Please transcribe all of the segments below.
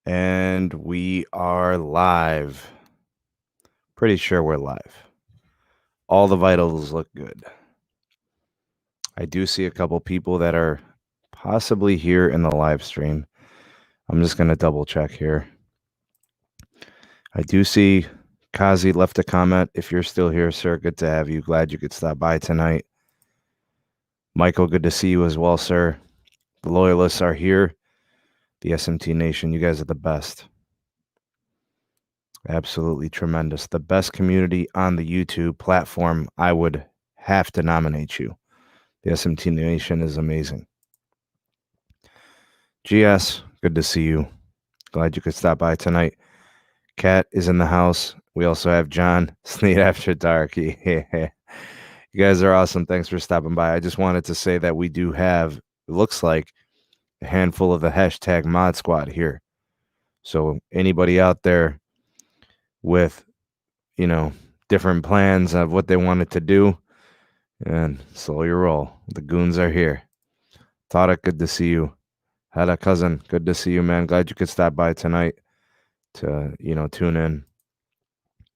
And we are live. Pretty sure we're live. All the vitals look good. I do see a couple people that are possibly here in the live stream. I'm just going to double check here. I do see Kazi left a comment. If you're still here, sir, good to have you. Glad you could stop by tonight. Michael, good to see you as well, sir. The loyalists are here. The SMT Nation, you guys are the best. Absolutely tremendous. The best community on the YouTube platform. I would have to nominate you. The SMT Nation is amazing. GS, good to see you. Glad you could stop by tonight. Kat is in the house. We also have John, Sneed After Dark. Yeah. You guys are awesome. Thanks for stopping by. I just wanted to say that we do have, it looks like, a handful of the hashtag mod squad here. So anybody out there with, different plans of what they wanted to do, and slow your roll. The goons are here. Tarek, good to see you. Had a cousin, good to see you, man. Glad you could stop by tonight to, tune in.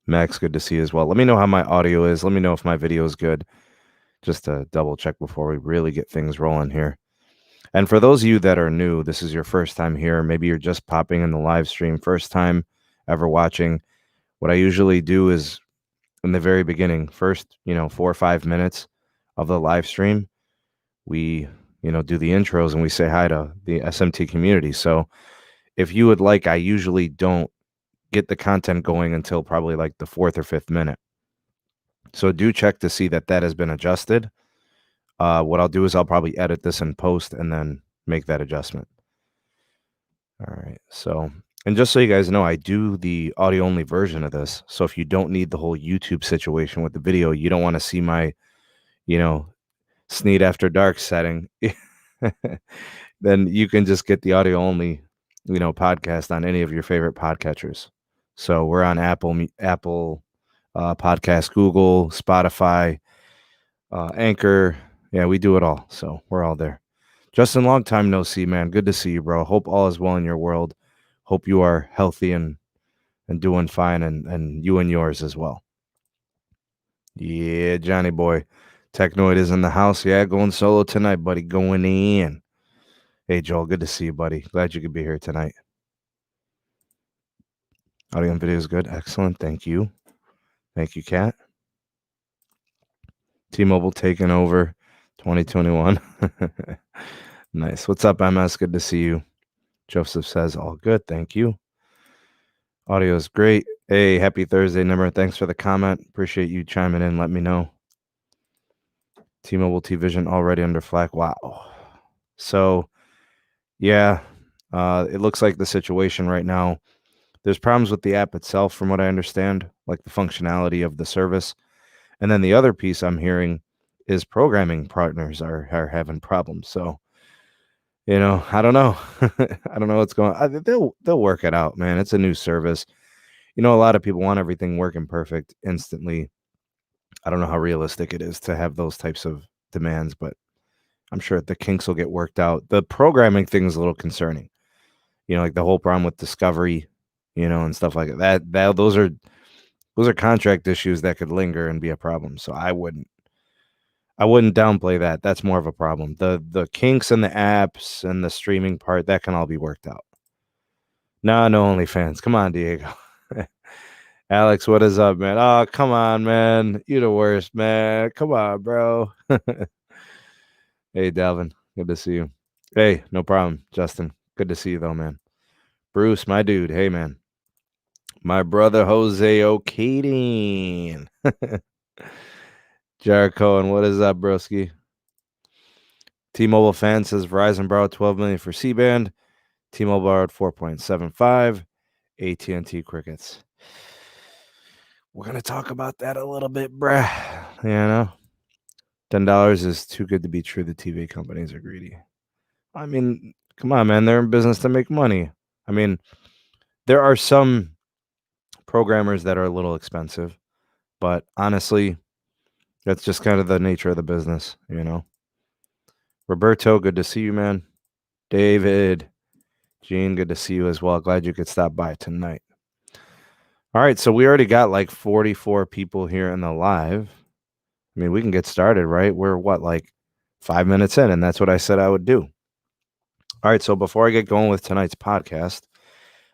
Max, good to see you as well. Let me know how my audio is. Let me know if my video is good, just to double check before we really get things rolling here. And for those of you that are new, this is your first time here. Maybe you're just popping in the live stream, first time ever watching. What I usually do is in the very beginning, first, 4 or 5 minutes of the live stream, we, do the intros and we say hi to the SMT community. So if you would like, I usually don't get the content going until probably like the 4th or 5th minute. So do check to see that has been adjusted. What I'll do is I'll probably edit this in post and then make that adjustment. All right. So, and just so you guys know, I do the audio only version of this. So if you don't need the whole YouTube situation with the video, you don't want to see my, Sneed After Dark setting, then you can just get the audio only, podcast on any of your favorite podcatchers. So we're on Apple Podcast, Google, Spotify, Anchor. Yeah, we do it all. So we're all there. Justin, long time no see, man. Good to see you, bro. Hope all is well in your world. Hope you are healthy and doing fine, and you and yours as well. Yeah, Johnny boy. Technoid is in the house. Yeah, going solo tonight, buddy. Going in. Hey, Joel, good to see you, buddy. Glad you could be here tonight. Audio and video is good. Excellent. Thank you. Thank you, Kat. T-Mobile taking over 2021. Nice. What's up, MS? Good to see you. Joeseph says, all good. Thank you. Audio is great. Hey, happy Thursday, Nimmer. Thanks for the comment. Appreciate you chiming in. Let me know. T-Mobile T-Vision already under flak. Wow. So, yeah, it looks like the situation right now, there's problems with the app itself, from what I understand, like the functionality of the service. And then the other piece I'm hearing is programming partners are having problems. So, I don't know. I don't know what's going on. They'll work it out, man. It's a new service. A lot of people want everything working perfect instantly. I don't know how realistic it is to have those types of demands, but I'm sure the kinks will get worked out. The programming thing is a little concerning. Like the whole problem with discovery, and stuff like that. Those are contract issues that could linger and be a problem. So I wouldn't downplay that. That's more of a problem. The kinks and the apps and the streaming part, that can all be worked out. No OnlyFans. Come on, Diego. Alex, what is up, man? Oh, come on, man. You the worst, man. Come on, bro. Hey, Dalvin. Good to see you. Hey, no problem, Justin. Good to see you, though, man. Bruce, my dude. Hey, man. My brother, Jose O'Kadeen. Jericho, and what is up, broski? T-Mobile fan says Verizon borrowed $12 million for C-band. T-Mobile borrowed 4.75. AT&T crickets. We're going to talk about that a little bit, bruh. $10 is too good to be true. The TV companies are greedy. I mean, come on, man. They're in business to make money. I mean, there are some programmers that are a little expensive, but honestly, that's just kind of the nature of the business, Roberto, good to see you, man. David, Gene, good to see you as well. Glad you could stop by tonight. All right, so we already got like 44 people here in the live. I mean, we can get started, right? We're like 5 minutes in, and that's what I said I would do. All right, so before I get going with tonight's podcast,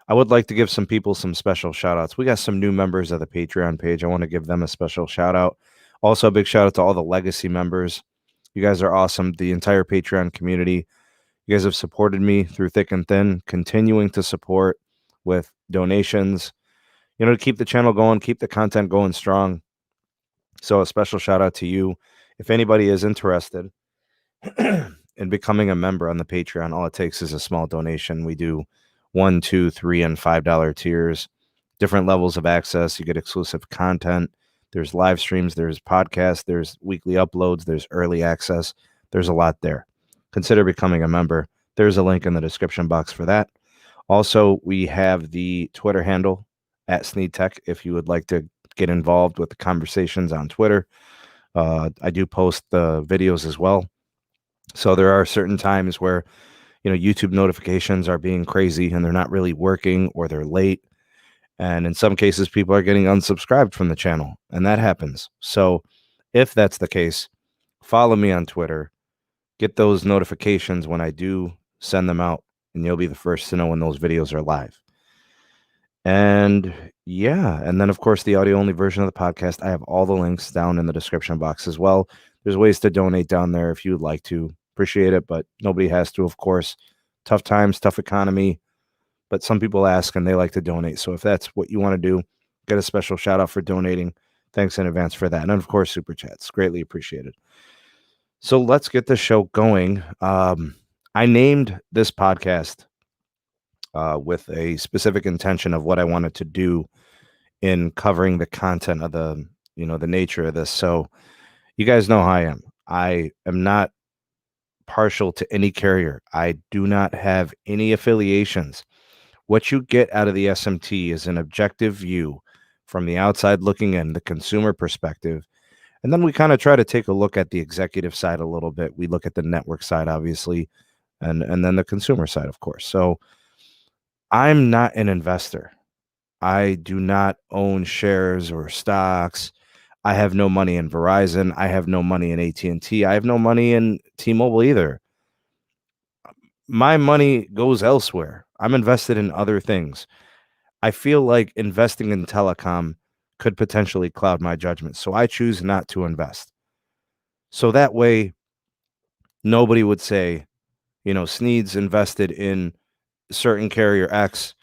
I would like to give some people some special shout outs. We got some new members of the Patreon page. I want to give them a special shout out. Also, a big shout out to all the legacy members. You guys are awesome. The entire Patreon community. You guys have supported me through thick and thin, continuing to support with donations, to keep the channel going, keep the content going strong. So a special shout out to you. If anybody is interested in becoming a member on the Patreon, all it takes is a small donation. We do $1, $2, $3, and $5 tiers, different levels of access. You get exclusive content. There's live streams, there's podcasts, there's weekly uploads, there's early access. There's a lot there. Consider becoming a member. There's a link in the description box for that. Also, we have the Twitter handle at SneedTech if you would like to get involved with the conversations on Twitter. I do post the videos as well. So there are certain times where, YouTube notifications are being crazy and they're not really working or they're late. And in some cases, people are getting unsubscribed from the channel, and that happens. So if that's the case, follow me on Twitter. Get those notifications when I do send them out, and you'll be the first to know when those videos are live. And yeah, and then of course the audio only version of the podcast, I have all the links down in the description box as well. There's ways to donate down there if you would like to. Appreciate it, but nobody has to, of course. Tough times, tough economy, but some people ask and they like to donate. So if that's what you want to do, get a special shout out for donating. Thanks in advance for that. And of course, super chats, greatly appreciated. So let's get the show going. I named this podcast with a specific intention of what I wanted to do in covering the content of the nature of this. So you guys know how I am. I am not partial to any carrier. I do not have any affiliations. What you get out of the SMT is an objective view from the outside looking in, the consumer perspective. And then we kind of try to take a look at the executive side a little bit. We look at the network side, obviously, and then the consumer side, of course. So I'm not an investor. I do not own shares or stocks. I have no money in Verizon. I have no money in AT&T. I have no money in T-Mobile either. My money goes elsewhere. I'm invested in other things. I feel like investing in telecom could potentially cloud my judgment. So I choose not to invest. So that way, nobody would say, Sneed's invested in certain carrier X,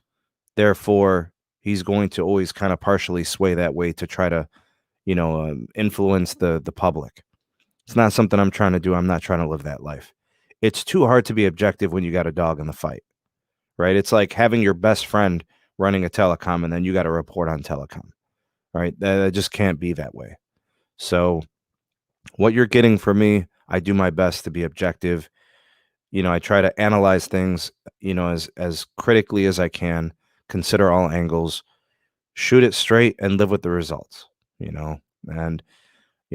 therefore he's going to always kind of partially sway that way to try to, influence the public. It's not something I'm trying to do. I'm not trying to live that life. It's too hard to be objective when you got a dog in the fight, right? It's like having your best friend running a telecom and then you got to report on telecom, right? That just can't be that way. So what you're getting from me, I do my best to be objective. I try to analyze things, as critically as I can, consider all angles, shoot it straight and live with the results, and,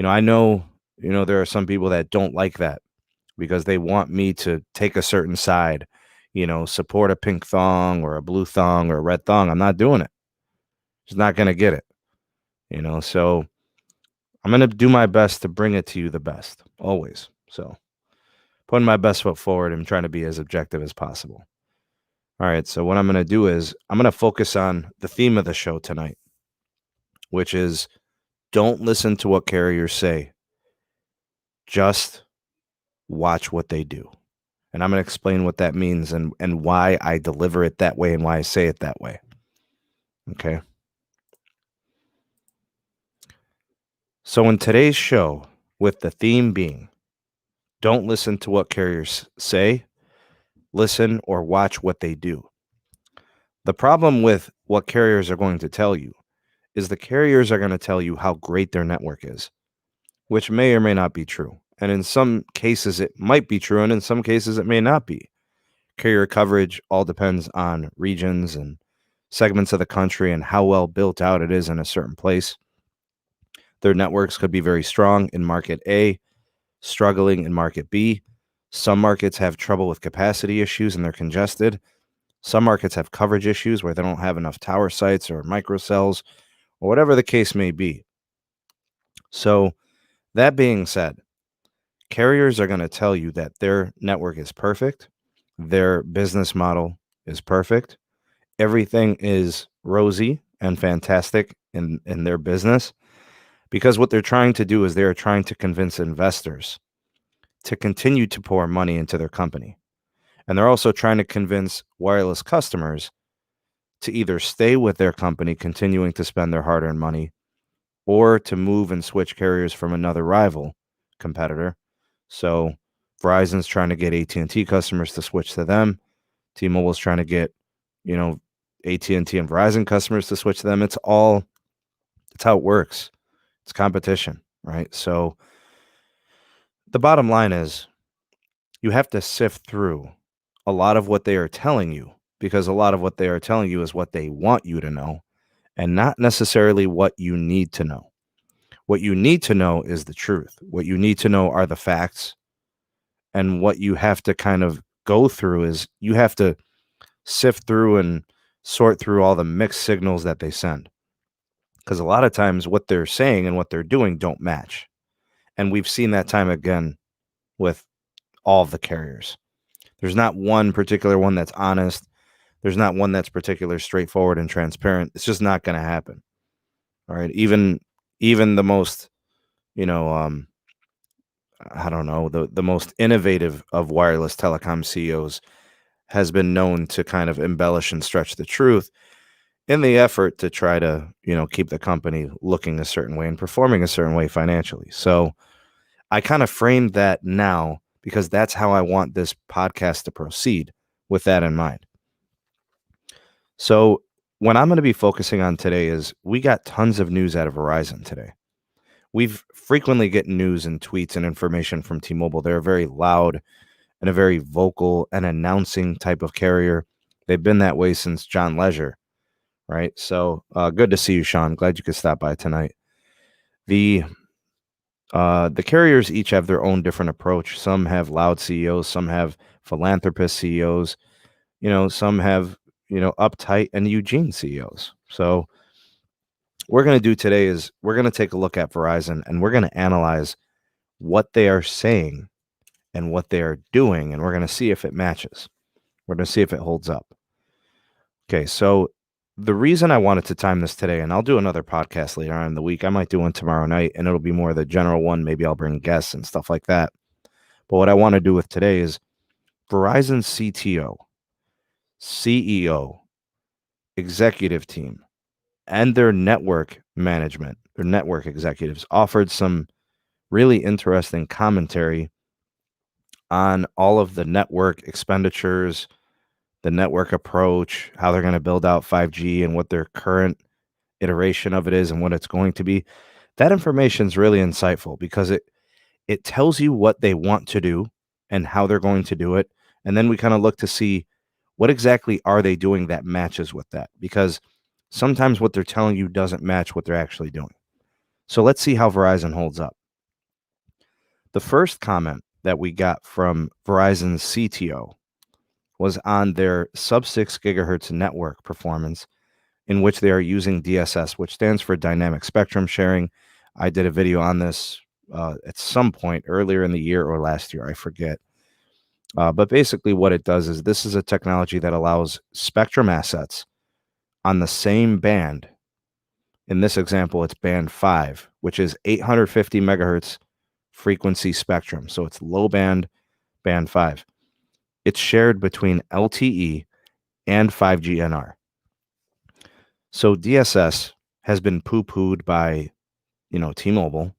I know, there are some people that don't like that because they want me to take a certain side, support a pink thong or a blue thong or a red thong. I'm not doing it. Just not going to get it, so I'm going to do my best to bring it to you the best always. So putting my best foot forward and trying to be as objective as possible. All right, so what I'm going to do is I'm going to focus on the theme of the show tonight, which is don't listen to what carriers say. Just watch what they do. And I'm going to explain what that means and why I deliver it that way and why I say it that way. Okay. So in today's show, with the theme being, don't listen to what carriers say, listen or watch what they do. The problem with what carriers are going to tell you is the carriers are going to tell you how great their network is, which may or may not be true. And in some cases, it might be true, and in some cases, it may not be. Carrier coverage all depends on regions and segments of the country and how well built out it is in a certain place. Their networks could be very strong in market A, struggling in market B. Some markets have trouble with capacity issues and they're congested. Some markets have coverage issues where they don't have enough tower sites or microcells or whatever the case may be. So that being said, carriers are going to tell you that their network is perfect. Their business model is perfect. Everything is rosy and fantastic in their business, because what they're trying to do is they're trying to convince investors to continue to pour money into their company. And they're also trying to convince wireless customers to either stay with their company, continuing to spend their hard-earned money, or to move and switch carriers from another rival competitor. So Verizon's trying to get AT&T customers to switch to them. T-Mobile's trying to get, AT&T and Verizon customers to switch to them. It's how it works. It's competition, right? So the bottom line is you have to sift through a lot of what they are telling you, because a lot of what they are telling you is what they want you to know and not necessarily what you need to know. What you need to know is the truth. What you need to know are the facts. And what you have to kind of go through is you have to sift through and sort through all the mixed signals that they send. Because a lot of times what they're saying and what they're doing don't match. And we've seen that time again with all of the carriers. There's not one particular one that's honest. There's not one that's particularly straightforward and transparent. It's just not going to happen. All right. Even the most, I don't know, the most innovative of wireless telecom CEOs has been known to kind of embellish and stretch the truth in the effort to try to, keep the company looking a certain way and performing a certain way financially. So I kind of framed that now because that's how I want this podcast to proceed, with that in mind. So what I'm going to be focusing on today is we got tons of news out of Verizon today. We've frequently get news and tweets and information from T-Mobile. They're very loud and a very vocal and announcing type of carrier. They've been that way since John Leisure, right? So good to see you, Sean. Glad you could stop by tonight. The carriers each have their own different approach. Some have loud CEOs, some have philanthropist CEOs, some have, uptight and Eugene CEOs. So what we're going to do today is we're going to take a look at Verizon and we're going to analyze what they are saying and what they are doing, and we're going to see if it matches. We're going to see if it holds up. Okay, so the reason I wanted to time this today, and I'll do another podcast later on in the week. I might do one tomorrow night, and it'll be more of the general one. Maybe I'll bring guests and stuff like that. But what I want to do with today is Verizon's CTO, CEO, executive team, and their network management, their network executives, offered some really interesting commentary on all of the network expenditures, the network approach, how they're going to build out 5G and what their current iteration of it is and what it's going to be. That information is really insightful because it tells you what they want to do and how they're going to do it. And then we kind of look to see what exactly are they doing that matches with that, because sometimes what they're telling you doesn't match what they're actually doing. So let's see how Verizon holds up. The first comment that we got from Verizon's CTO was on their sub-6 gigahertz network performance, in which they are using DSS, which stands for Dynamic Spectrum Sharing. I did a video on this at some point earlier in the year or last year, I forget. But basically what it does is this is a technology that allows spectrum assets on the same band. In this example, it's band 5, which is 850 megahertz frequency spectrum. So it's low band, band 5. It's shared between LTE and 5G NR. So DSS has been poo-pooed by, T-Mobile.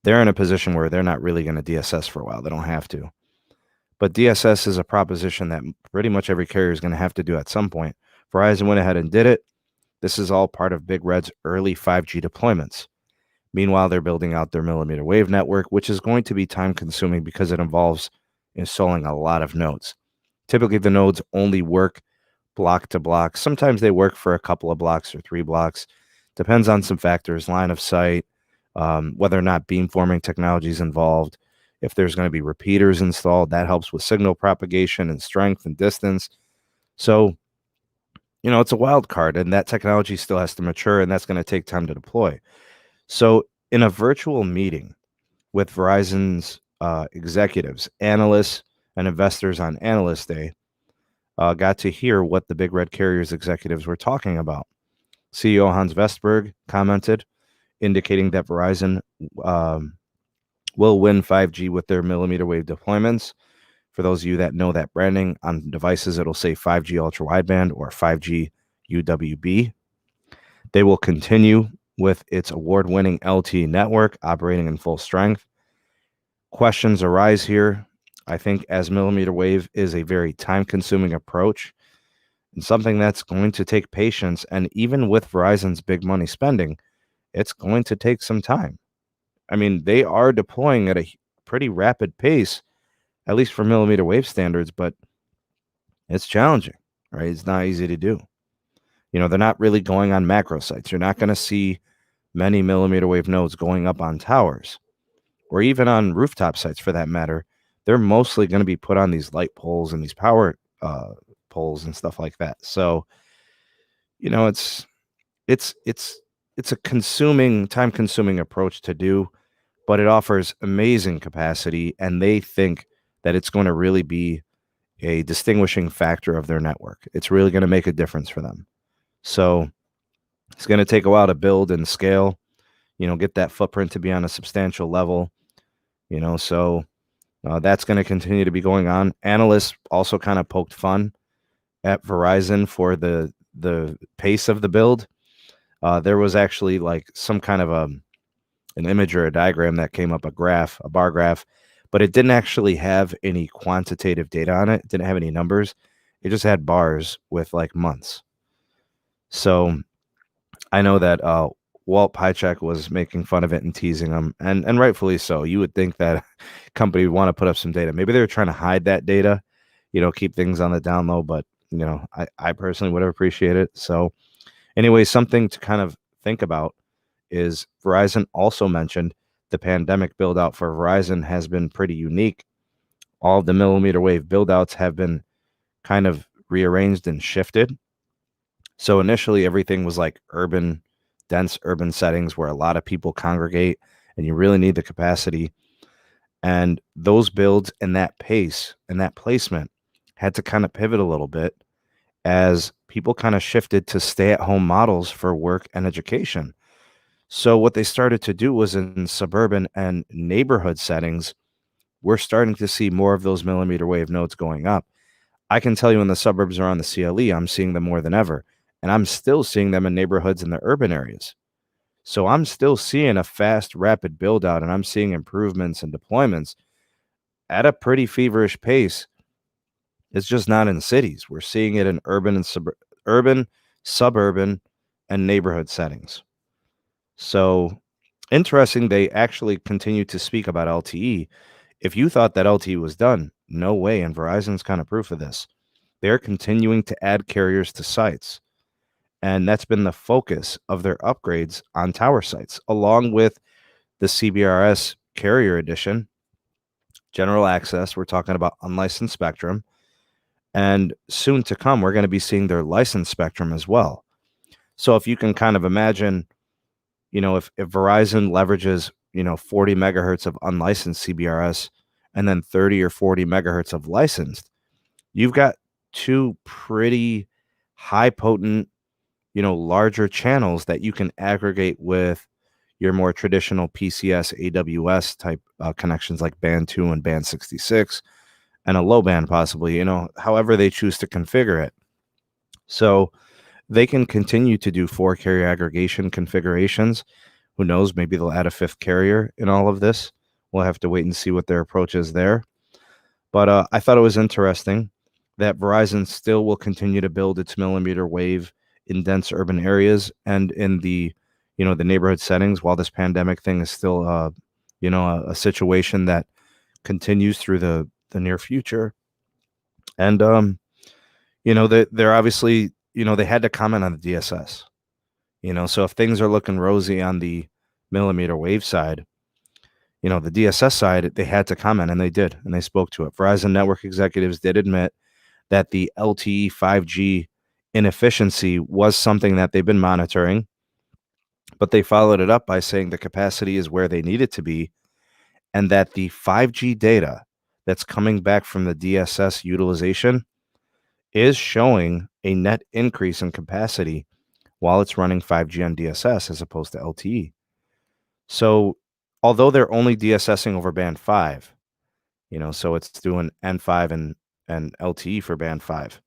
They're in a position where they're not really going to DSS for a while. They don't have to. But DSS is a proposition that pretty much every carrier is going to have to do at some point. Verizon went ahead and did it. This is all part of Big Red's early 5G deployments. Meanwhile, they're building out their millimeter wave network, which is going to be time consuming because it involves installing a lot of nodes. Typically, the nodes only work block to block. Sometimes they work for a couple of blocks or 3 blocks. Depends on some factors, line of sight, whether or not beamforming technology is involved. If there's going to be repeaters installed, that helps with signal propagation and strength and distance. So it's a wild card, and that technology still has to mature, and that's going to take time to deploy. So, in a virtual meeting with Verizon's executives, analysts, and investors on Analyst Day, got to hear what the big red carriers executives were talking about. CEO Hans Vestberg commented, indicating that Verizon will win 5G with their millimeter wave deployments. For those of you that know that branding, on devices, it'll say 5G ultra wideband or 5G UWB. They will continue with its award-winning LTE network operating in full strength. Questions arise here. I think as millimeter wave is a very time-consuming approach and something that's going to take patience, and even with Verizon's big money spending, it's going to take some time. I mean, they are deploying at a pretty rapid pace, at least for millimeter wave standards, but it's challenging, right? It's not easy to do. They're not really going on macro sites. You're not going to see many millimeter wave nodes going up on towers or even on rooftop sites for that matter. They're mostly going to be put on these light poles and these power poles and stuff like that. So, it's a time-consuming approach to do, but it offers amazing capacity, and they think that it's going to really be a distinguishing factor of their network. It's really going to make a difference for them. So it's going to take a while to build and scale, get that footprint to be on a substantial level, so that's going to continue to be going on. Analysts also kind of poked fun at Verizon for the pace of the build. There was actually like some kind of an image or a diagram that came up, a bar graph, but it didn't actually have any quantitative data on it. It didn't have any numbers. It just had bars with like months. So I know that Walt Pychek was making fun of it and teasing them, and rightfully so. You would think that a company would want to put up some data. Maybe they were trying to hide that data, keep things on the down low, but, I personally would have appreciated it. So anyway, something to kind of think about is Verizon also mentioned the pandemic build out for Verizon has been pretty unique. All of the millimeter wave build outs have been kind of rearranged and shifted. So initially everything was like dense urban settings where a lot of people congregate and you really need the capacity. And those builds and that pace and that placement had to kind of pivot a little bit as people kind of shifted to stay-at-home models for work and education. So what they started to do was in suburban and neighborhood settings, we're starting to see more of those millimeter wave nodes going up. I can tell you in the suburbs or on the CLE, I'm seeing them more than ever. And I'm still seeing them in neighborhoods in the urban areas. So I'm still seeing a fast, rapid build out, and I'm seeing improvements and deployments at a pretty feverish pace. It's just not in cities. We're seeing it in urban, suburban, and neighborhood settings. So interesting, they actually continue to speak about LTE. If you thought that LTE was done, no way, and Verizon's kind of proof of this. They're continuing to add carriers to sites. And that's been the focus of their upgrades on tower sites, along with the CBRS Carrier Edition, General Access. We're talking about unlicensed spectrum. And soon to come, we're going to be seeing their licensed spectrum as well. So if you can kind of imagine, if Verizon leverages, 40 megahertz of unlicensed CBRS and then 30 or 40 megahertz of licensed, you've got two pretty high potent, larger channels that you can aggregate with your more traditional PCS, AWS type connections like band 2 and band 66 and a low band possibly, however they choose to configure it. So they can continue to do 4 carrier aggregation configurations. Who knows? Maybe they'll add a 5th carrier in all of this. We'll have to wait and see what their approach is there. But I thought it was interesting that Verizon still will continue to build its millimeter wave in dense urban areas and in the, the neighborhood settings while this pandemic thing is still, a situation that continues through the near future. And, they're obviously, they had to comment on the DSS, so if things are looking rosy on the millimeter wave side, the DSS side, they had to comment, and they did, and they spoke to it. Verizon network executives did admit that the LTE 5G inefficiency was something that they've been monitoring, but they followed it up by saying the capacity is where they need it to be, and that the 5G data that's coming back from the DSS utilization is showing a net increase in capacity while it's running 5G on DSS as opposed to LTE. So although they're only DSSing over band 5, so it's doing N5 and LTE for band 5,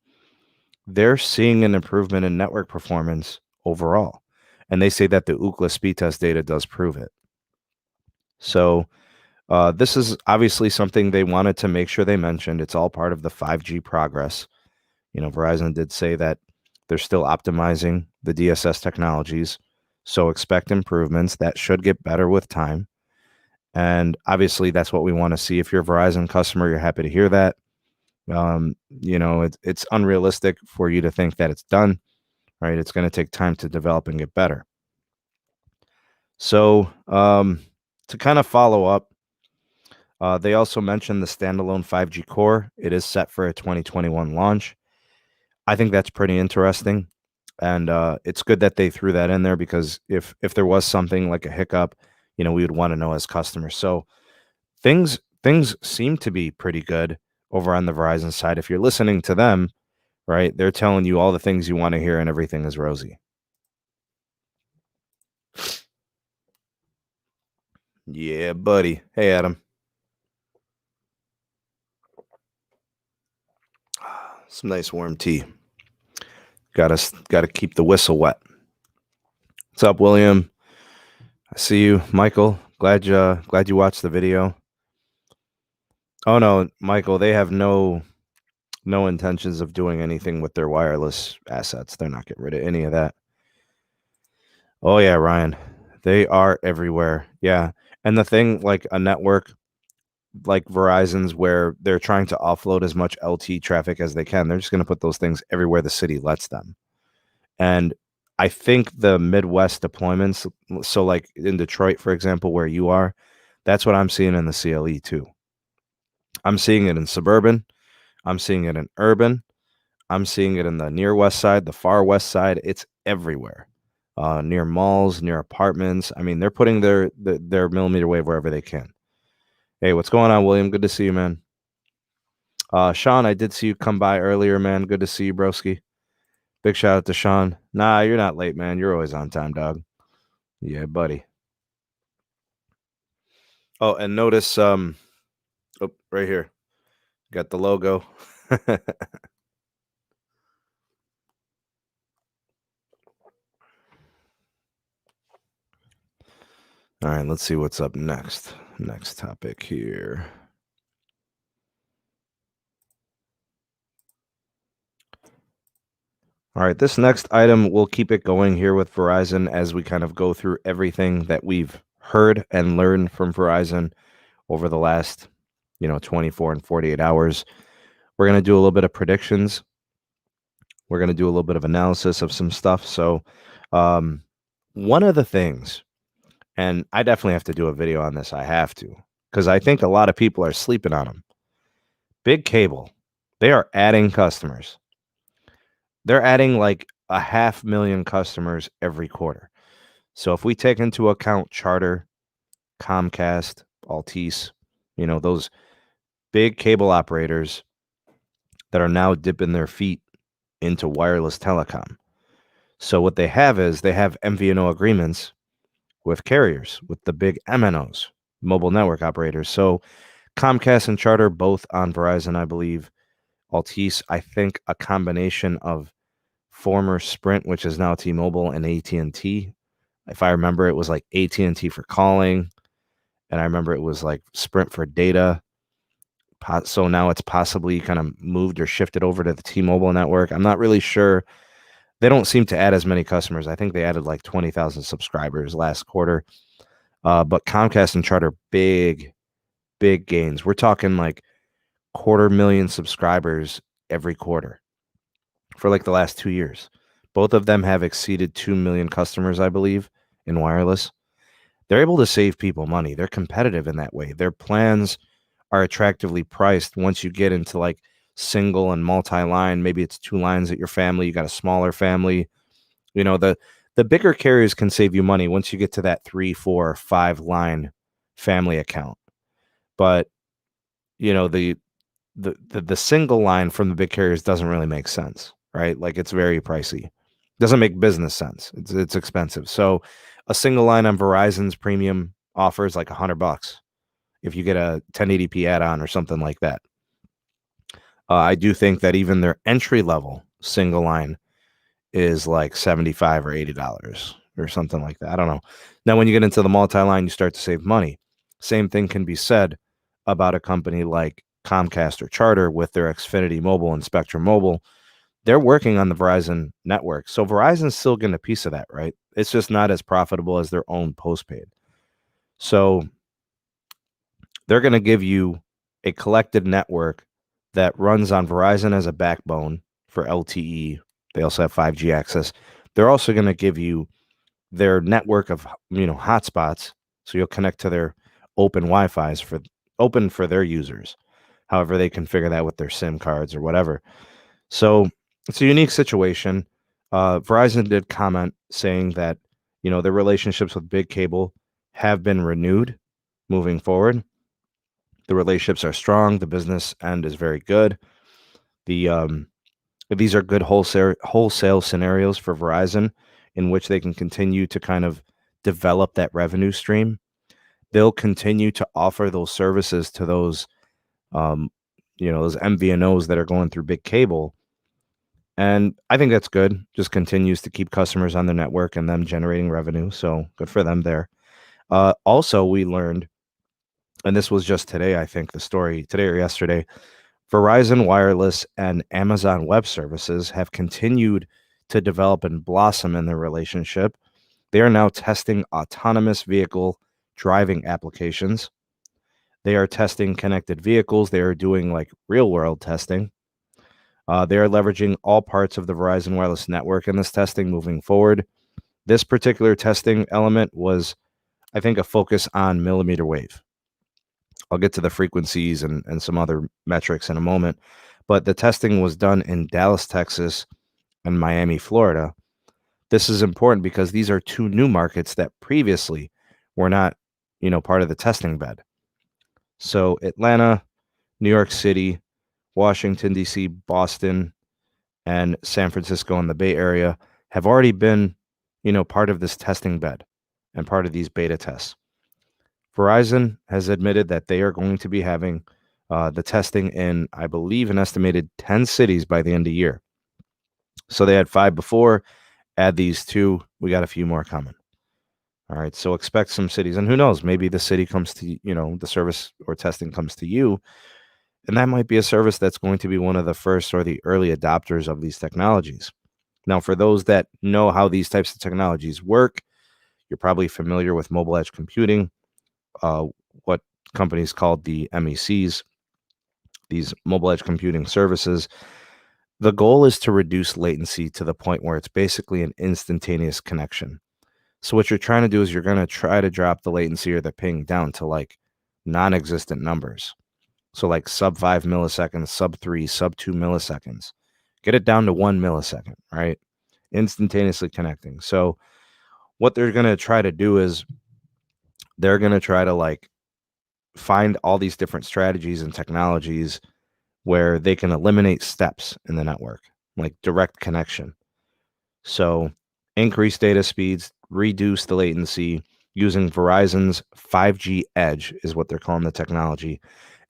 they're seeing an improvement in network performance overall. And they say that the Ookla speed test data does prove it. So this is obviously something they wanted to make sure they mentioned. It's all part of the 5G progress. Verizon did say that they're still optimizing the DSS technologies. So expect improvements that should get better with time. And obviously that's what we want to see. If you're a Verizon customer, you're happy to hear that. It's unrealistic for you to think that it's done, right? It's going to take time to develop and get better. So to kind of follow up, they also mentioned the standalone 5G core. It is set for a 2021 launch. I think that's pretty interesting. And it's good that they threw that in there, because if there was something like a hiccup, we would want to know as customers. So things seem to be pretty good over on the Verizon side. If you're listening to them, right, they're telling you all the things you want to hear and everything is rosy. Yeah, buddy. Hey, Adam. Some nice warm tea. Gotta keep the whistle wet. What's up, William? I see you, Michael. Glad you watched the video. Oh no, Michael, they have no intentions of doing anything with their wireless assets. They're not getting rid of any of that. Oh yeah, Ryan. They are everywhere. Yeah. And the thing, like a network like Verizon's, where they're trying to offload as much LTE traffic as they can, they're just going to put those things everywhere the city lets them. And I think the Midwest deployments, so like in Detroit, for example, where you are, that's what I'm seeing in the CLE too. I'm seeing it in suburban. I'm seeing it in urban. I'm seeing it in the near west side, the far west side. It's everywhere. Near malls, near apartments. I mean, they're putting their millimeter wave wherever they can. Hey, what's going on, William? Good to see you, man. Sean, I did see you come by earlier, man. Good to see you, broski. Big shout out to Sean. Nah, you're not late, man. You're always on time, dog. Yeah, buddy. Oh, and notice, right here, got the logo. All right, let's see what's up next. Next topic here. All right, this next item, we'll keep it going here with Verizon as we kind of go through everything that we've heard and learned from Verizon over the last, 24 and 48 hours. We're going to do a little bit of predictions. We're going to do a little bit of analysis of some stuff. So one of the things, and I definitely have to do a video on this. I have to, because I think a lot of people are sleeping on them. Big Cable, they are adding customers. They're adding like 500,000 customers every quarter. So if we take into account Charter, Comcast, Altice, those big cable operators that are now dipping their feet into wireless telecom. So what they have is they have MVNO agreements with carriers, with the big MNOs, mobile network operators. So Comcast and Charter both on Verizon, I believe. Altice, I think a combination of former Sprint, which is now T-Mobile, and AT&T. If I remember, it was like AT&T for calling, and I remember it was like Sprint for data. So now it's possibly kind of moved or shifted over to the T-Mobile network. I'm not really sure. They don't seem to add as many customers. I think they added like 20,000 subscribers last quarter. But Comcast and Charter, big gains. We're talking like 250,000 subscribers every quarter for like the last 2 years. Both of them have exceeded 2 million customers, I believe, in wireless. They're able to save people money. They're competitive in that way. Their plans are attractively priced once you get into like single and multi-line. Maybe it's 2 lines at your family. You got a smaller family. The bigger carriers can save you money once you get to that 3, 4, 5 line family account. But the single line from the big carriers doesn't really make sense, right? Like, it's very pricey. Doesn't make business sense. It's expensive. So a single line on Verizon's premium offer is like $100 if you get a 1080p add-on or something like that. I do think that even their entry level single line is like $75 or $80 or something like that. I don't know. Now, when you get into the multi-line, you start to save money. Same thing can be said about a company like Comcast or Charter with their Xfinity Mobile and Spectrum Mobile. They're working on the Verizon network. So Verizon's still getting a piece of that, right? It's just not as profitable as their own postpaid. So they're going to give you a collected network that runs on Verizon as a backbone for LTE. They also have 5G access. They're also going to give you their network of hotspots, so you'll connect to their open Wi-Fi's open for their users. However, they configure that with their SIM cards or whatever. So it's a unique situation. Verizon did comment saying that their relationships with big cable have been renewed moving forward. The relationships are strong. The business end is very good. These are good wholesale scenarios for Verizon in which they can continue to kind of develop that revenue stream. They'll continue to offer those services to those MVNOs that are going through big cable. And I think that's good. Just continues to keep customers on the network and them generating revenue. So good for them there. Also, we learned, and this was just today, I think the story today or yesterday, Verizon Wireless and Amazon Web Services have continued to develop and blossom in their relationship. They are now testing autonomous vehicle driving applications. They are testing connected vehicles. They are doing like real world testing. They are leveraging all parts of the Verizon Wireless network in this testing moving forward. This particular testing element was, I think, a focus on millimeter wave. I'll get to the frequencies and some other metrics in a moment. But the testing was done in Dallas, Texas, and Miami, Florida. This is important because these are 2 new markets that previously were not, part of the testing bed. So Atlanta, New York City, Washington, D.C., Boston, and San Francisco in the Bay Area have already been, part of this testing bed and part of these beta tests. Verizon has admitted that they are going to be having the testing in, I believe, an estimated 10 cities by the end of the year. So they had 5 before. Add these 2. We got a few more coming. All right. So expect some cities. And who knows? Maybe the city comes to, the service or testing comes to you. And that might be a service that's going to be one of the first or the early adopters of these technologies. Now, for those that know how these types of technologies work, you're probably familiar with mobile edge computing. What companies called the MECs, these mobile edge computing services. The goal is to reduce latency to the point where it's basically an instantaneous connection. So what you're trying to do is you're going to try to drop the latency or the ping down to like non-existent numbers. So like sub 5 milliseconds, sub 3, sub 2 milliseconds. Get it down to 1 millisecond, right? Instantaneously connecting. So what they're going to try to do is they're going to try to like find all these different strategies and technologies where they can eliminate steps in the network, like direct connection. So increase data speeds, reduce the latency using Verizon's 5G Edge is what they're calling the technology.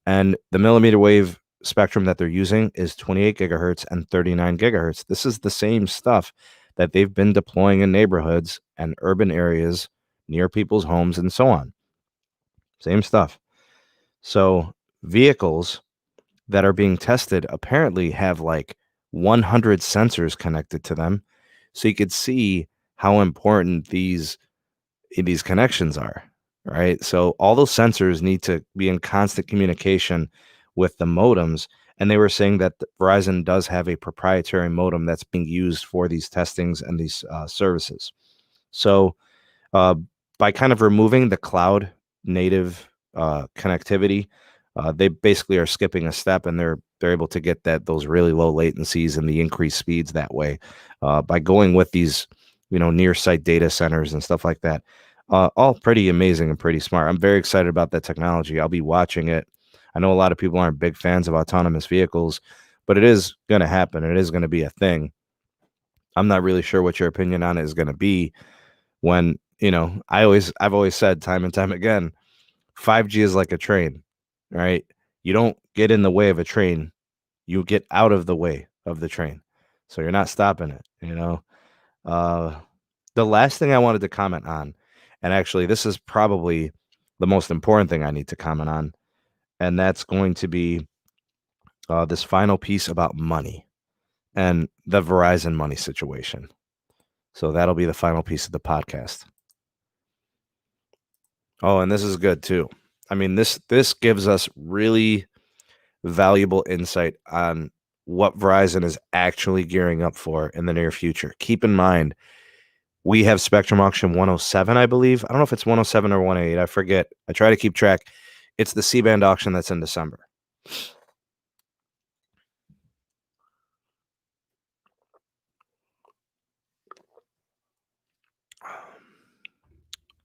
And the millimeter wave spectrum that they're using is 28 gigahertz and 39 gigahertz. This is the same stuff that they've been deploying in neighborhoods and urban areas near people's homes and so on. Same stuff. So vehicles that are being tested apparently have like 100 sensors connected to them. So you could see how important these connections are, right? So all those sensors need to be in constant communication with the modems. And they were saying that Verizon does have a proprietary modem that's being used for these testings and these services. So by kind of removing the cloud native connectivity, they basically are skipping a step and they're they're able to get those really low latencies and the increased speeds that way by going with these, near site data centers and stuff like that. All pretty amazing and pretty smart. I'm very excited about that technology. I'll be watching it. I know a lot of people aren't big fans of autonomous vehicles, but it is going to happen. It is going to be a thing. I'm not really sure what your opinion on it is going to be when, I've always said time and time again, 5G is like a train, right? You don't get in the way of a train. You get out of the way of the train. So you're not stopping it, The last thing I wanted to comment on, and actually this is probably the most important thing I need to comment on, and that's going to be this final piece about money and the Verizon money situation. So that'll be the final piece of the podcast. Oh, and this is good too. I mean, this gives us really valuable insight on what Verizon is actually gearing up for in the near future. Keep in mind, we have Spectrum Auction 107, I believe. I don't know if it's 107 or 108. I forget. I try to keep track. It's the C-band auction that's in December.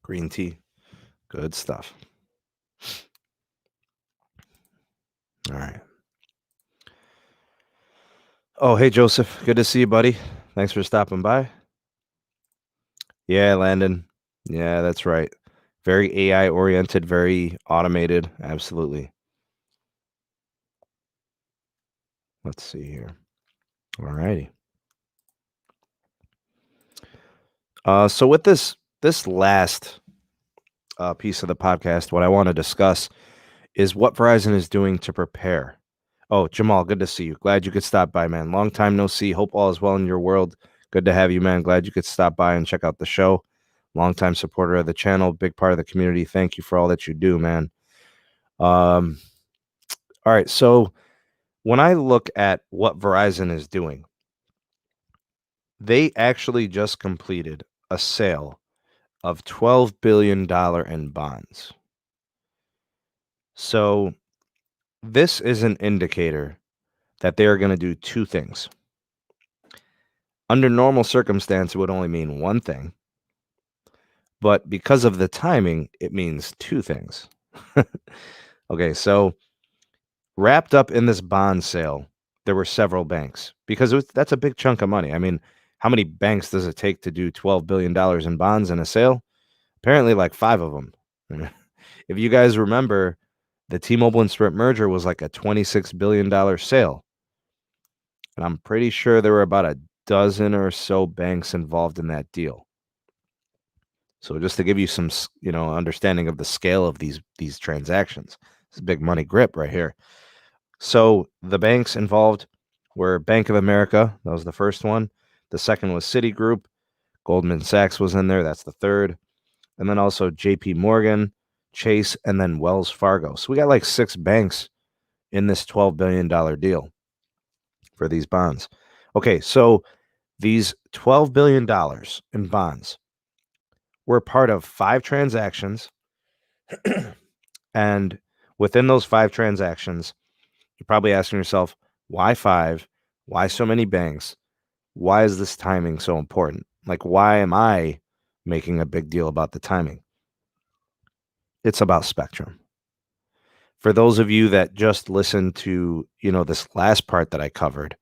Green tea. Good stuff. All right. Oh, hey, Joeseph. Good to see you, buddy. Thanks for stopping by. Yeah, Landon. Yeah, that's right. Very AI oriented, very automated. Absolutely. Let's see here. All righty. So with this last piece of the podcast, what I want to discuss is what Verizon is doing to prepare. Oh, Jamaal, good to see you. Glad you could stop by, man. Long time no see. Hope all is well in your world. Good to have you, man. Glad you could stop by and check out the show. Longtime supporter of the channel, big part of the community. Thank you for all that you do, man. All right. So when I look at what Verizon is doing, they actually just completed a sale of $12 billion in bonds. So this is an indicator that they are going to do two things. Under normal circumstance, it would only mean one thing. But because of the timing, it means two things. Okay, so wrapped up in this bond sale, there were several banks because that's a big chunk of money. I mean, how many banks does it take to do $12 billion in bonds in a sale? Apparently like 5 of them. If you guys remember, the T-Mobile and Sprint merger was like a $26 billion sale. And I'm pretty sure there were about a dozen or so banks involved in that deal. So just to give you some, understanding of the scale of these transactions, it's a big money grip right here. So the banks involved were Bank of America. That was the first one. The second was Citigroup. Goldman Sachs was in there. That's the third. And then also JP Morgan, Chase, and then Wells Fargo. So we got like 6 banks in this $12 billion deal for these bonds. Okay, so these $12 billion in bonds were part of 5 transactions. And within those 5 transactions, you're probably asking yourself, why 5? Why so many banks? Why is this timing so important? Like, why am I making a big deal about the timing? It's about spectrum. For those of you that just listened to, this last part that I covered,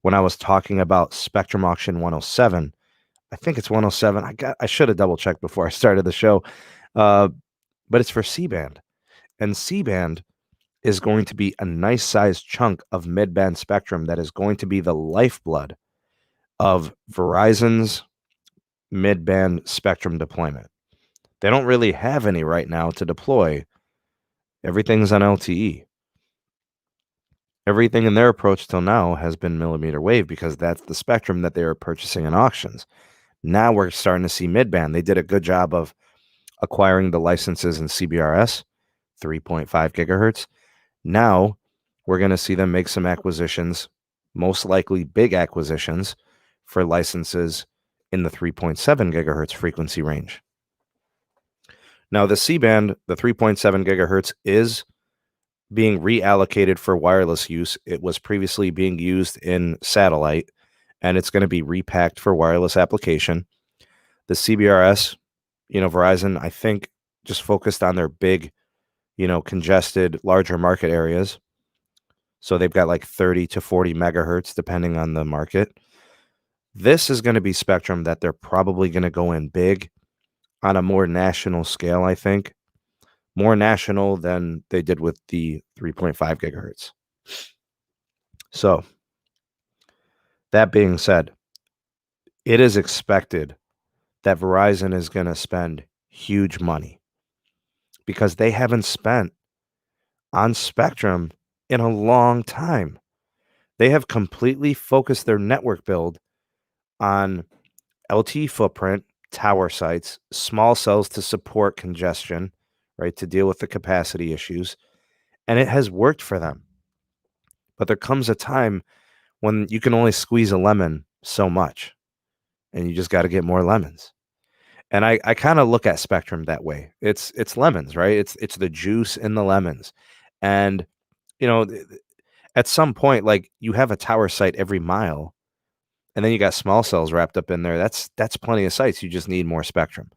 when I was talking about Spectrum Auction 107, I think it's 107. I should have double checked before I started the show. But it's for C-band. And C-band is going to be a nice sized chunk of mid-band spectrum that is going to be the lifeblood of Verizon's mid-band spectrum deployment. They don't really have any right now to deploy. Everything's on LTE. Everything in their approach till now has been millimeter wave because that's the spectrum that they are purchasing in auctions. Now we're starting to see mid-band. They did a good job of acquiring the licenses in CBRS, 3.5 gigahertz. Now we're going to see them make some acquisitions, most likely big acquisitions for licenses in the 3.7 gigahertz frequency range. Now the C-band, the 3.7 gigahertz is being reallocated for wireless use. It was previously being used in satellite, and it's going to be repacked for wireless application. The CBRS, Verizon, I think, just focused on their big, congested, larger market areas. So they've got like 30 to 40 megahertz, depending on the market. This is going to be spectrum that they're probably going to go in big on a more national scale, I think. More national than they did with the 3.5 gigahertz. So, that being said, it is expected that Verizon is going to spend huge money because they haven't spent on spectrum in a long time. They have completely focused their network build on LTE footprint, tower sites, small cells to support congestion, right, to deal with the capacity issues, and it has worked for them. But there comes a time when you can only squeeze a lemon so much, and you just got to get more lemons. And I kind of look at spectrum that way. It's lemons, right? It's the juice in the lemons. And at some point, like, you have a tower site every mile, and then you got small cells wrapped up in there. That's plenty of sites. You just need more spectrum.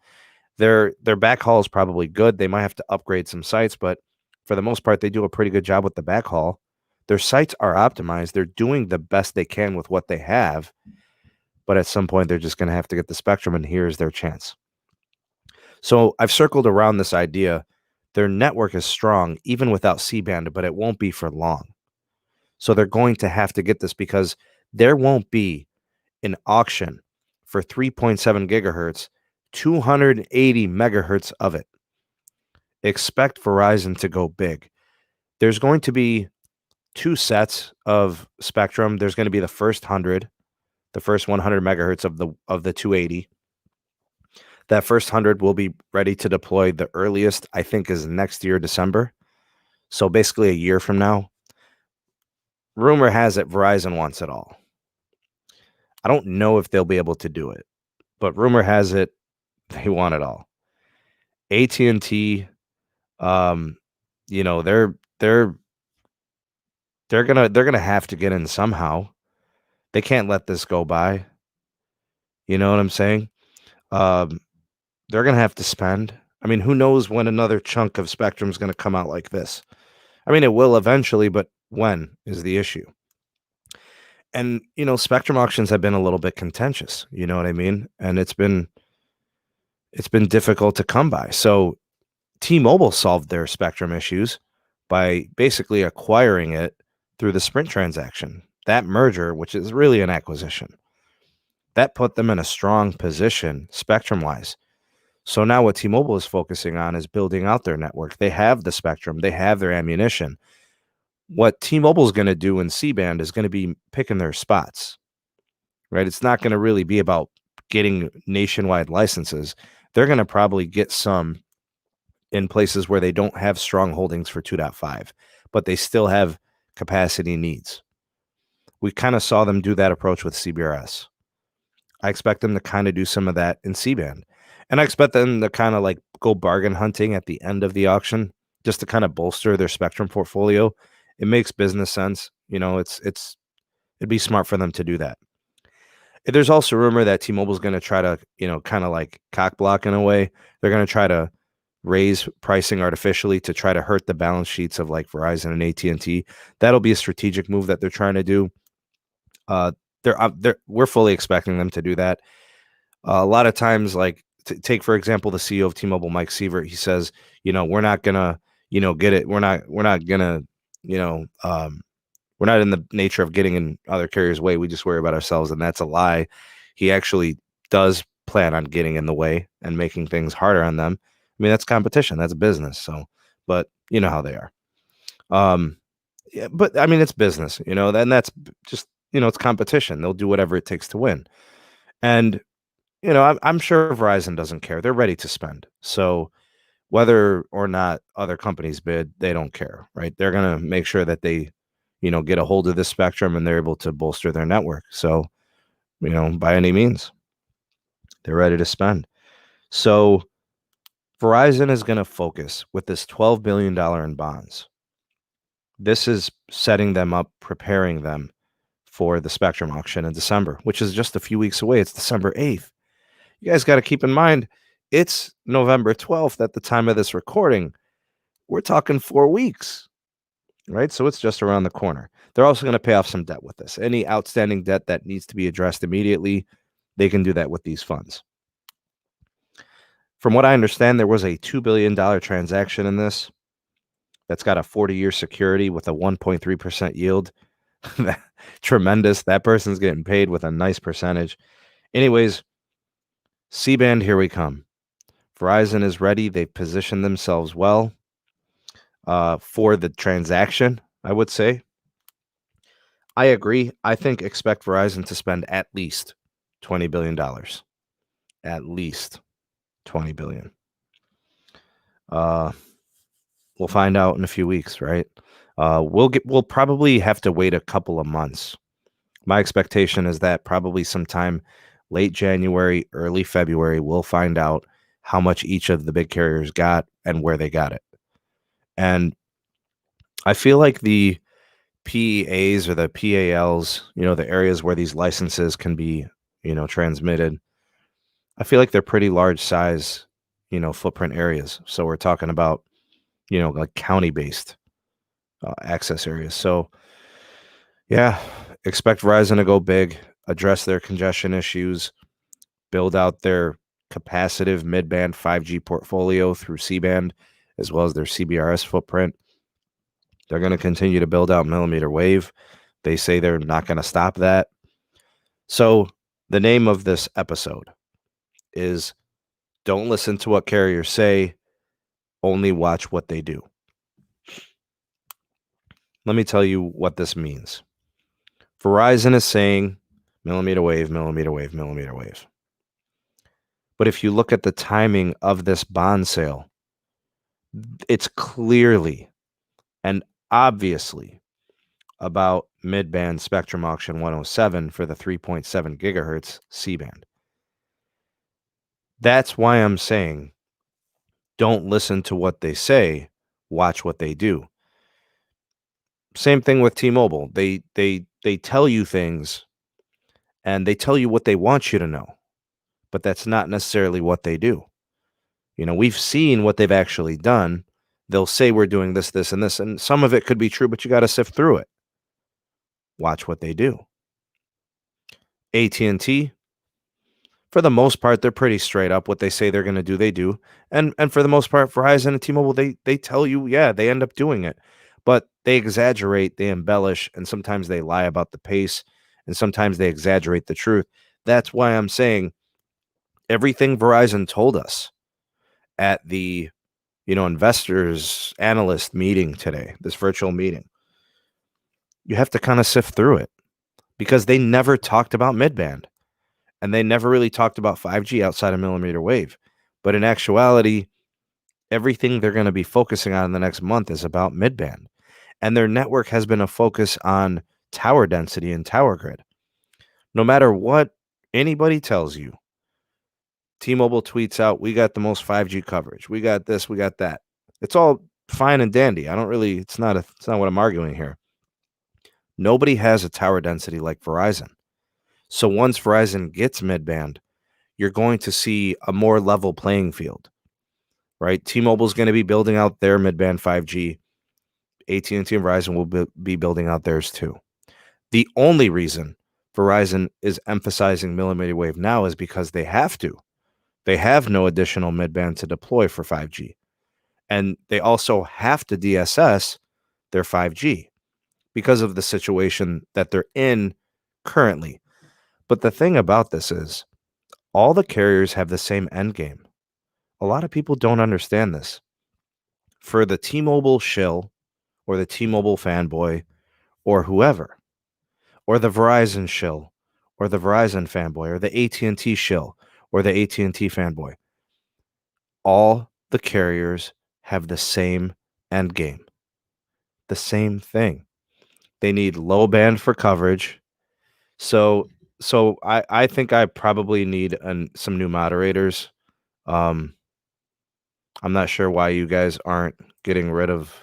Their backhaul is probably good. They might have to upgrade some sites, but for the most part, they do a pretty good job with the backhaul. Their sites are optimized. They're doing the best they can with what they have, but at some point, they're just going to have to get the spectrum, and here's their chance. So I've circled around this idea. Their network is strong, even without C-band, but it won't be for long. So they're going to have to get this because there won't be an auction for 3.7 gigahertz, 280 megahertz of it. Expect Verizon to go big. There's going to be two sets of spectrum. There's going to be the first 100 megahertz of the 280. That first 100 will be ready to deploy. The earliest, I think, is next year, December. So basically a year from now. Rumor has it Verizon wants it all. I don't know if they'll be able to do it, but rumor has it they want it all. AT&T, they're gonna have to get in somehow. They can't let this go by. You know what I'm saying? They're gonna have to spend. I mean, who knows when another chunk of spectrum is gonna come out like this? I mean, it will eventually, but when is the issue? And spectrum auctions have been a little bit contentious. You know what I mean? And it's been difficult to come by. So T-Mobile solved their spectrum issues by basically acquiring it through the Sprint transaction. That merger, which is really an acquisition, that put them in a strong position spectrum-wise. So now what T-Mobile is focusing on is building out their network. They have the spectrum. They have their ammunition. What T-Mobile is going to do in C-band is going to be picking their spots, right? It's not going to really be about getting nationwide licenses. They're going to probably get some in places where they don't have strong holdings for 2.5, but they still have capacity needs. We kind of saw them do that approach with CBRS. I expect them to kind of do some of that in C-band. And I expect them to kind of like go bargain hunting at the end of the auction just to kind of bolster their spectrum portfolio. It makes business sense. It'd be smart for them to do that. There's also rumor that T-Mobile's going to try to, kind of like cock block in a way. They're going to try to raise pricing artificially to try to hurt the balance sheets of like Verizon and AT&T. That'll be a strategic move that they're trying to do. We're fully expecting them to do that. A lot of times, like take for example the CEO of T-Mobile, Mike Sievert. He says, we're not gonna, get it. We're not gonna, we're not in the nature of getting in other carriers' way. We just worry about ourselves, and that's a lie. He actually does plan on getting in the way and making things harder on them. I mean, that's competition. That's business. So, but you know how they are. Yeah, but I mean, it's business, and that's just, it's competition. They'll do whatever it takes to win. And, I'm sure Verizon doesn't care. They're ready to spend. So whether or not other companies bid, they don't care, right? They're going to make sure that they, get a hold of this spectrum and they're able to bolster their network. So, by any means, they're ready to spend. So Verizon is going to focus with this $12 billion in bonds. this is setting them up, preparing them for the Spectrum auction in December, which is just a few weeks away. It's December 8th. You guys got to keep in mind, it's November 12th at the time of this recording. We're talking 4 weeks, right? So it's just around the corner. They're also going to pay off some debt with this. Any outstanding debt that needs to be addressed immediately, they can do that with these funds. From what I understand, there was a $2 billion transaction in this that's got a 40-year security with a 1.3% yield. Tremendous. That person's getting paid with a nice percentage. Anyways, C-band, here we come. Verizon is ready. They've positioned themselves well for the transaction, I would say. I agree. I think expect Verizon to spend at least $20 billion. At least $20 billion. We'll find out in a few weeks, right? We'll probably have to wait a couple of months. My expectation is that probably sometime late January, early February, we'll find out how much each of the big carriers got and where they got it. And I feel like the PEAs or the PALs, the areas where these licenses can be, transmitted, I feel like they're pretty large size, footprint areas. So we're talking about, like county-based access areas. So, yeah, expect Verizon to go big, address their congestion issues, build out their capacitive mid-band 5G portfolio through C-band, as well as their CBRS footprint. They're going to continue to build out millimeter wave. They say they're not going to stop that. So the name of this episode is Don't Listen to What Carriers Say, Only Watch What They Do. Let me tell you what this means. Verizon is saying millimeter wave, millimeter wave, millimeter wave. But if you look at the timing of this bond sale, it's clearly and obviously about mid-band Spectrum Auction 107 for the 3.7 gigahertz C-band. That's why I'm saying don't listen to what they say, watch what they do. Same thing with T-Mobile. They tell you things and they tell you what they want you to know, but that's not necessarily what they do. We've seen what they've actually done. They'll say we're doing this, this, and this, and some of it could be true, but you got to sift through it. Watch what they do. AT&T, for the most part, they're pretty straight up. What they say they're going to do, they do. And for the most part, Verizon and T-Mobile, they tell you, yeah, they end up doing it. But they exaggerate, they embellish, and sometimes they lie about the pace, and sometimes they exaggerate the truth. That's why I'm saying everything Verizon told us at the, investors analyst meeting today, this virtual meeting, you have to kind of sift through it because they never talked about mid-band. And they never really talked about 5G outside of millimeter wave. But in actuality, everything they're going to be focusing on in the next month is about mid-band. And their network has been a focus on tower density and tower grid. No matter what anybody tells you, T-Mobile tweets out, we got the most 5G coverage. We got this, we got that. It's all fine and dandy. It's not what I'm arguing here. Nobody has a tower density like Verizon. So once Verizon gets mid-band, you're going to see a more level playing field, right? T-Mobile is going to be building out their mid-band 5G. AT&T and Verizon will be building out theirs too. The only reason Verizon is emphasizing millimeter wave now is because they have to. They have no additional mid-band to deploy for 5G. And they also have to DSS their 5G because of the situation that they're in currently. But the thing about this is all the carriers have the same end game. A lot of people don't understand this. For the T-Mobile shill or the T-Mobile fanboy or whoever, or the Verizon shill or the Verizon fanboy or the AT&T shill or the AT&T fanboy, all the carriers have the same end game. The same thing. They need low band for coverage. So I think I probably need some new moderators. I'm not sure why you guys aren't getting rid of,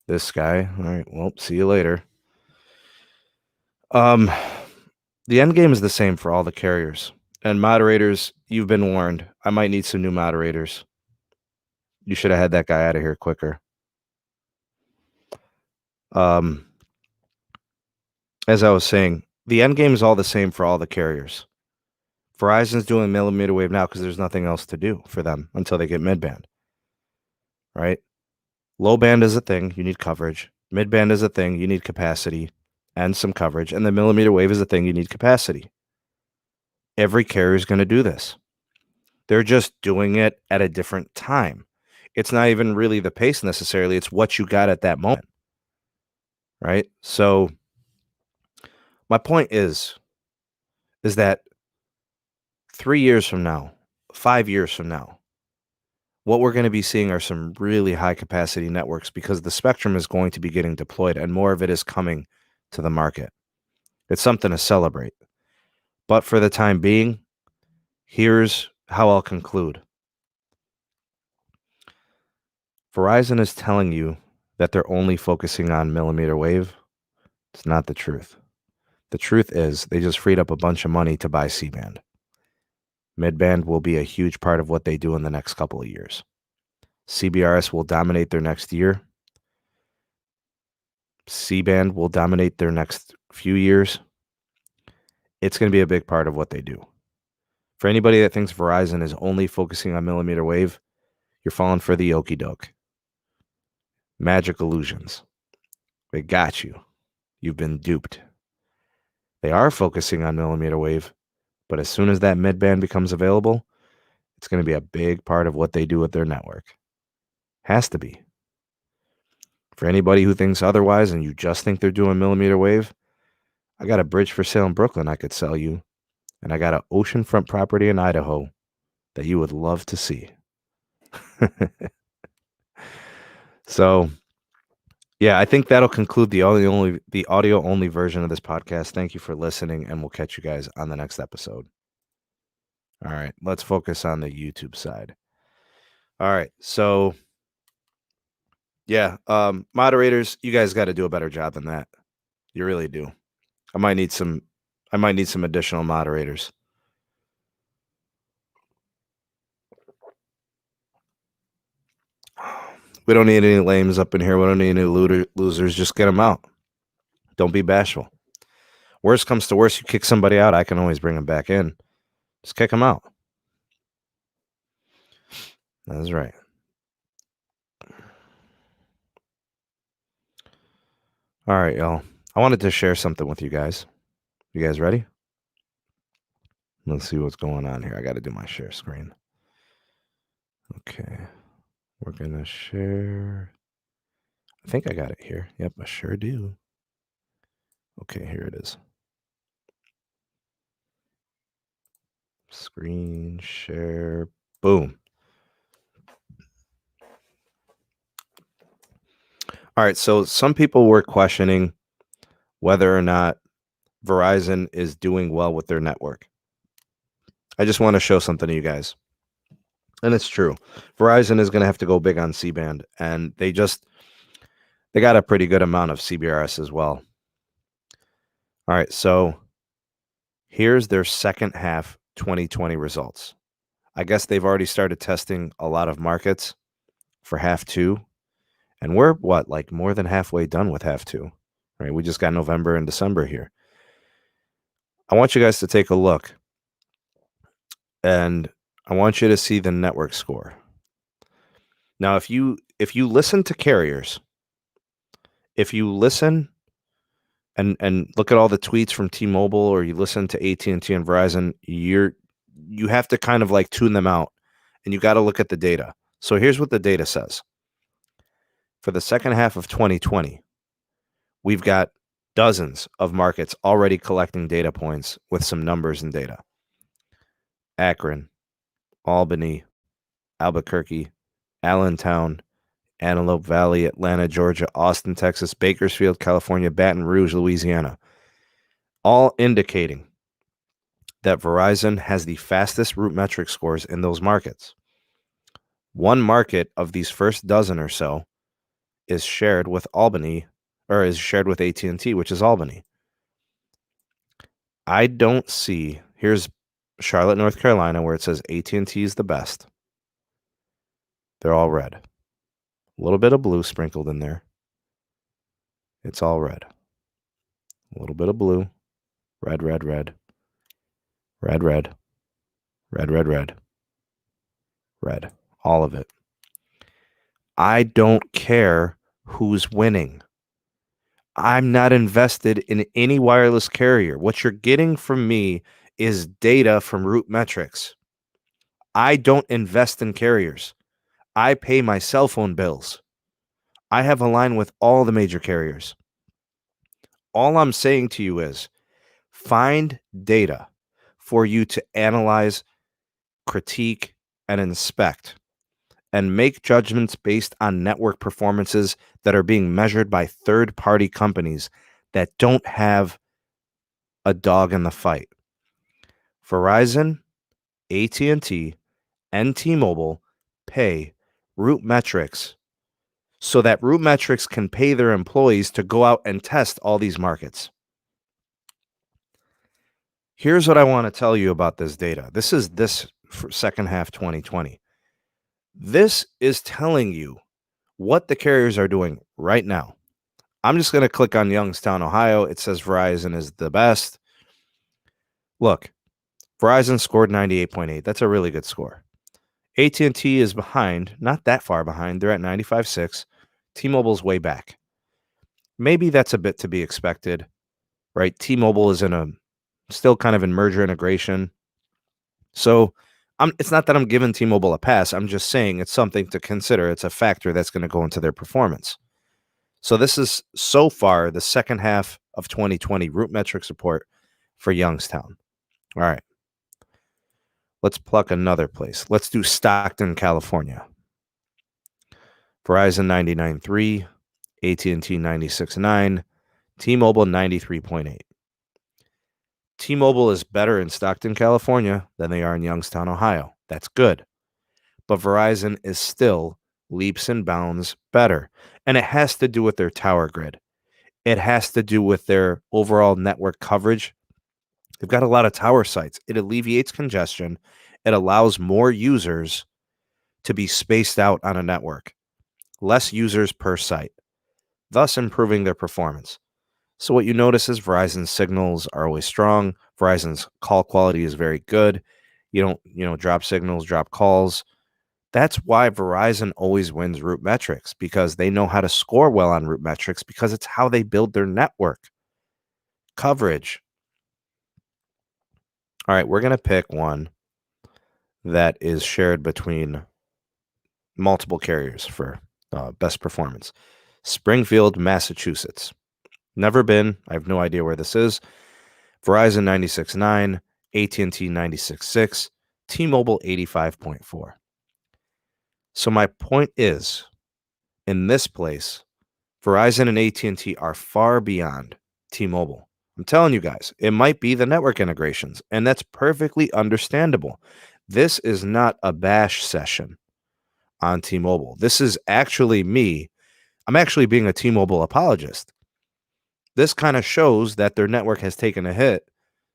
This guy. All right. Well, see you later. The end game is the same for all the carriers. And moderators, you've been warned. I might need some new moderators. You should have had that guy out of here quicker. As I was saying, the end game is all the same for all the carriers. Verizon's doing millimeter wave now because there's nothing else to do for them until they get mid-band, right? Low band is a thing. You need coverage. Mid-band is a thing. You need capacity and some coverage. And the millimeter wave is a thing. You need capacity. Every carrier is going to do this. They're just doing it at a different time. It's not even really the pace necessarily. It's what you got at that moment, right? So my point is that 3 years from now, 5 years from now, what we're going to be seeing are some really high capacity networks because the spectrum is going to be getting deployed and more of it is coming to the market. It's something to celebrate. But for the time being, here's how I'll conclude. Verizon is telling you that they're only focusing on millimeter wave. It's not the truth. The truth is they just freed up a bunch of money to buy C-band. Mid-band will be a huge part of what they do in the next couple of years. CBRS will dominate their next year. C-band will dominate their next few years. It's going to be a big part of what they do. For anybody that thinks Verizon is only focusing on millimeter wave, you're falling for the okie doke. Magic illusions. They got you. You've been duped. They are focusing on millimeter wave, but as soon as that mid-band becomes available, it's going to be a big part of what they do with their network. Has to be. For anybody who thinks otherwise and you just think they're doing millimeter wave, I got a bridge for sale in Brooklyn I could sell you, and I got an oceanfront property in Idaho that you would love to see. So, yeah, I think that'll conclude the audio only version of this podcast. Thank you for listening, and we'll catch you guys on the next episode. All right, let's focus on the YouTube side. All right, so yeah, moderators, you guys got to do a better job than that. You really do. I might need some additional moderators. We don't need any lames up in here. We don't need any losers. Just get them out. Don't be bashful. Worst comes to worst, you kick somebody out, I can always bring them back in. Just kick them out. That's right. All right, y'all. I wanted to share something with you guys. You guys ready? Let's see what's going on here. I got to do my share screen. Okay. We're going to share. I think I got it here. Yep, I sure do. Okay, here it is. Screen share. Boom. All right, so some people were questioning whether or not Verizon is doing well with their network. I just want to show something to you guys. And it's true. Verizon is going to have to go big on C-band, and they got a pretty good amount of CBRS as well. All right, so here's their second half 2020 results. I guess they've already started testing a lot of markets for half two, and we're like more than halfway done with half two, right? We just got November and December here. I want you guys to take a look, and I want you to see the network score. Now, if you listen to carriers, if you listen and look at all the tweets from T-Mobile, or you listen to AT&T and Verizon, you have to kind of like tune them out, and you got to look at the data. So here's what the data says. For the second half of 2020, we've got dozens of markets already collecting data points with some numbers and data. Akron, Albany, Albuquerque, Allentown, Antelope Valley, Atlanta, Georgia, Austin, Texas, Bakersfield, California, Baton Rouge, Louisiana, all indicating that Verizon has the fastest root metric scores in those markets. One market of these first dozen or so is shared with Albany, or is shared with AT&T, which is Albany. I don't see, here's Charlotte, North Carolina, where it says AT&T is the best. They're all red. A little bit of blue sprinkled in there. It's all red. A little bit of blue. Red, red, red. Red, red. Red, red, red. Red. All of it. I don't care who's winning. I'm not invested in any wireless carrier. What you're getting from me is data from root metrics. I don't invest in carriers. I pay my cell phone bills. I have a line with all the major carriers. All I'm saying to you is find data for you to analyze, critique, and inspect, and make judgments based on network performances that are being measured by third-party companies that don't have a dog in the fight. Verizon, AT&T, and T-Mobile pay root metrics so that root metrics can pay their employees to go out and test all these markets. Here's what I want to tell you about this data. This is this for second half 2020. This is telling you what the carriers are doing right now. I'm just going to click on Youngstown, Ohio. It says Verizon is the best. Look, Verizon scored 98.8. That's a really good score. AT&T is behind, not that far behind. They're at 95.6. T-Mobile's way back. Maybe that's a bit to be expected, right? T-Mobile is still kind of in merger integration. So it's not that I'm giving T-Mobile a pass. I'm just saying it's something to consider. It's a factor that's going to go into their performance. So this is so far the second half of 2020 root metrics report for Youngstown. All right. Let's pluck another place. Let's do Stockton, California. Verizon 99.3, AT&T 96.9, T-Mobile 93.8. T-Mobile is better in Stockton, California than they are in Youngstown, Ohio. That's good. But Verizon is still leaps and bounds better. And it has to do with their tower grid. It has to do with their overall network coverage. They've got a lot of tower sites. It alleviates congestion. It allows more users to be spaced out on a network. Less users per site, thus improving their performance. So what you notice is Verizon's signals are always strong. Verizon's call quality is very good. You don't, drop signals, drop calls. That's why Verizon always wins root metrics, because they know how to score well on root metrics, because it's how they build their network coverage. All right, we're going to pick one that is shared between multiple carriers for best performance. Springfield, Massachusetts. Never been. I have no idea where this is. Verizon 96.9, AT&T 96.6, T-Mobile 85.4. So my point is, in this place, Verizon and AT&T are far beyond T-Mobile. I'm telling you guys, it might be the network integrations, and that's perfectly understandable. This is not a bash session on T-Mobile. This is actually me. I'm actually being a T-Mobile apologist. This kind of shows that their network has taken a hit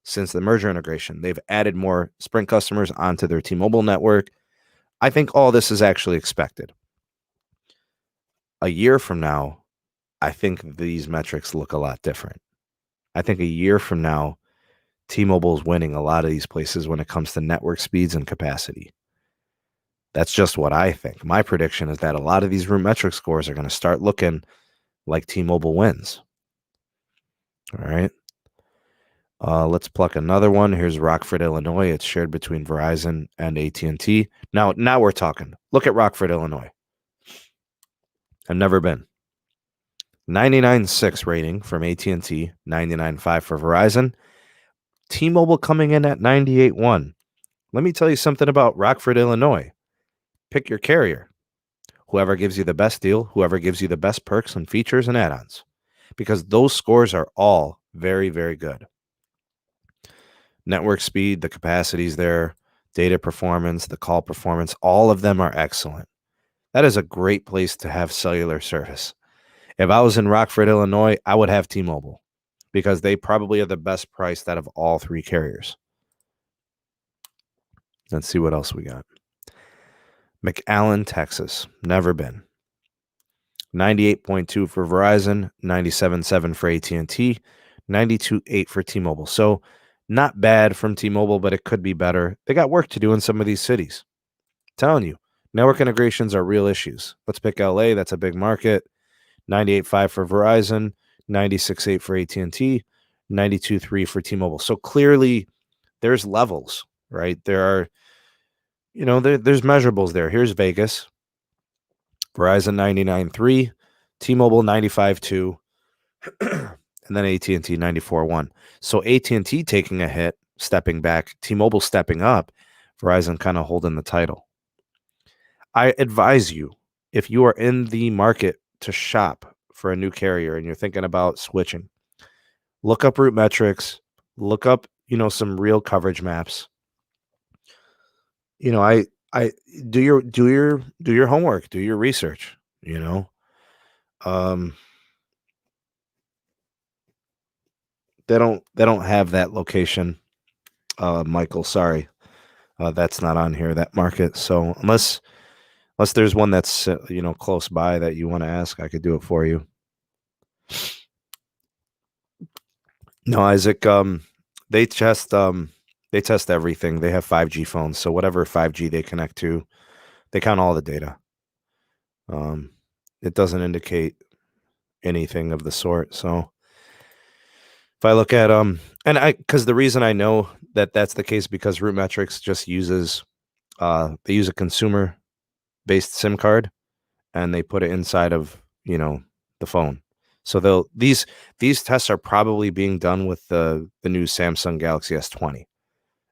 since the merger integration. They've added more Sprint customers onto their T-Mobile network. I think all this is actually expected. A year from now, I think these metrics look a lot different. I think a year from now, T-Mobile is winning a lot of these places when it comes to network speeds and capacity. That's just what I think. My prediction is that a lot of these root metric scores are going to start looking like T-Mobile wins. All right. Let's pluck another one. Here's Rockford, Illinois. It's shared between Verizon and AT&T. Now we're talking. Look at Rockford, Illinois. I've never been. 99.6 rating from AT&T, 99.5 for Verizon. T-Mobile coming in at 98.1. Let me tell you something about Rockford, Illinois. Pick your carrier. Whoever gives you the best deal, whoever gives you the best perks and features and add-ons. Because those scores are all very, very good. Network speed, the capacities there, data performance, the call performance, all of them are excellent. That is a great place to have cellular service. If I was in Rockford, Illinois, I would have T-Mobile because they probably are the best priced out of all three carriers. Let's see what else we got. McAllen, Texas. Never been. 98.2 for Verizon, 97.7 for AT&T, 92.8 for T-Mobile. So not bad from T-Mobile, but it could be better. They got work to do in some of these cities. I'm telling you, network integrations are real issues. Let's pick LA. That's a big market. 98.5 for Verizon, 96.8 for AT&T, 92.3 for T-Mobile. So clearly there's levels, right? There are, there's measurables there. Here's Vegas. Verizon 99.3, T-Mobile 95.2, and then AT&T 94.1. So AT&T taking a hit, stepping back, T-Mobile stepping up, Verizon kind of holding the title. I advise you, if you are in the market to shop for a new carrier and you're thinking about switching, look up route metrics, look up, some real coverage maps. I do your homework, do your research, They don't have that location. Michael, sorry. That's not on here, that market. So unless there's one that's close by that you want to ask, I could do it for you. No, Isaac, they test everything. They have 5G phones, so whatever 5G they connect to, they count all the data. It doesn't indicate anything of the sort. So if I look at because the reason I know that that's the case because Root Metrics just uses they use a consumer based SIM card and they put it inside of the phone. So these tests are probably being done with the new Samsung Galaxy S20.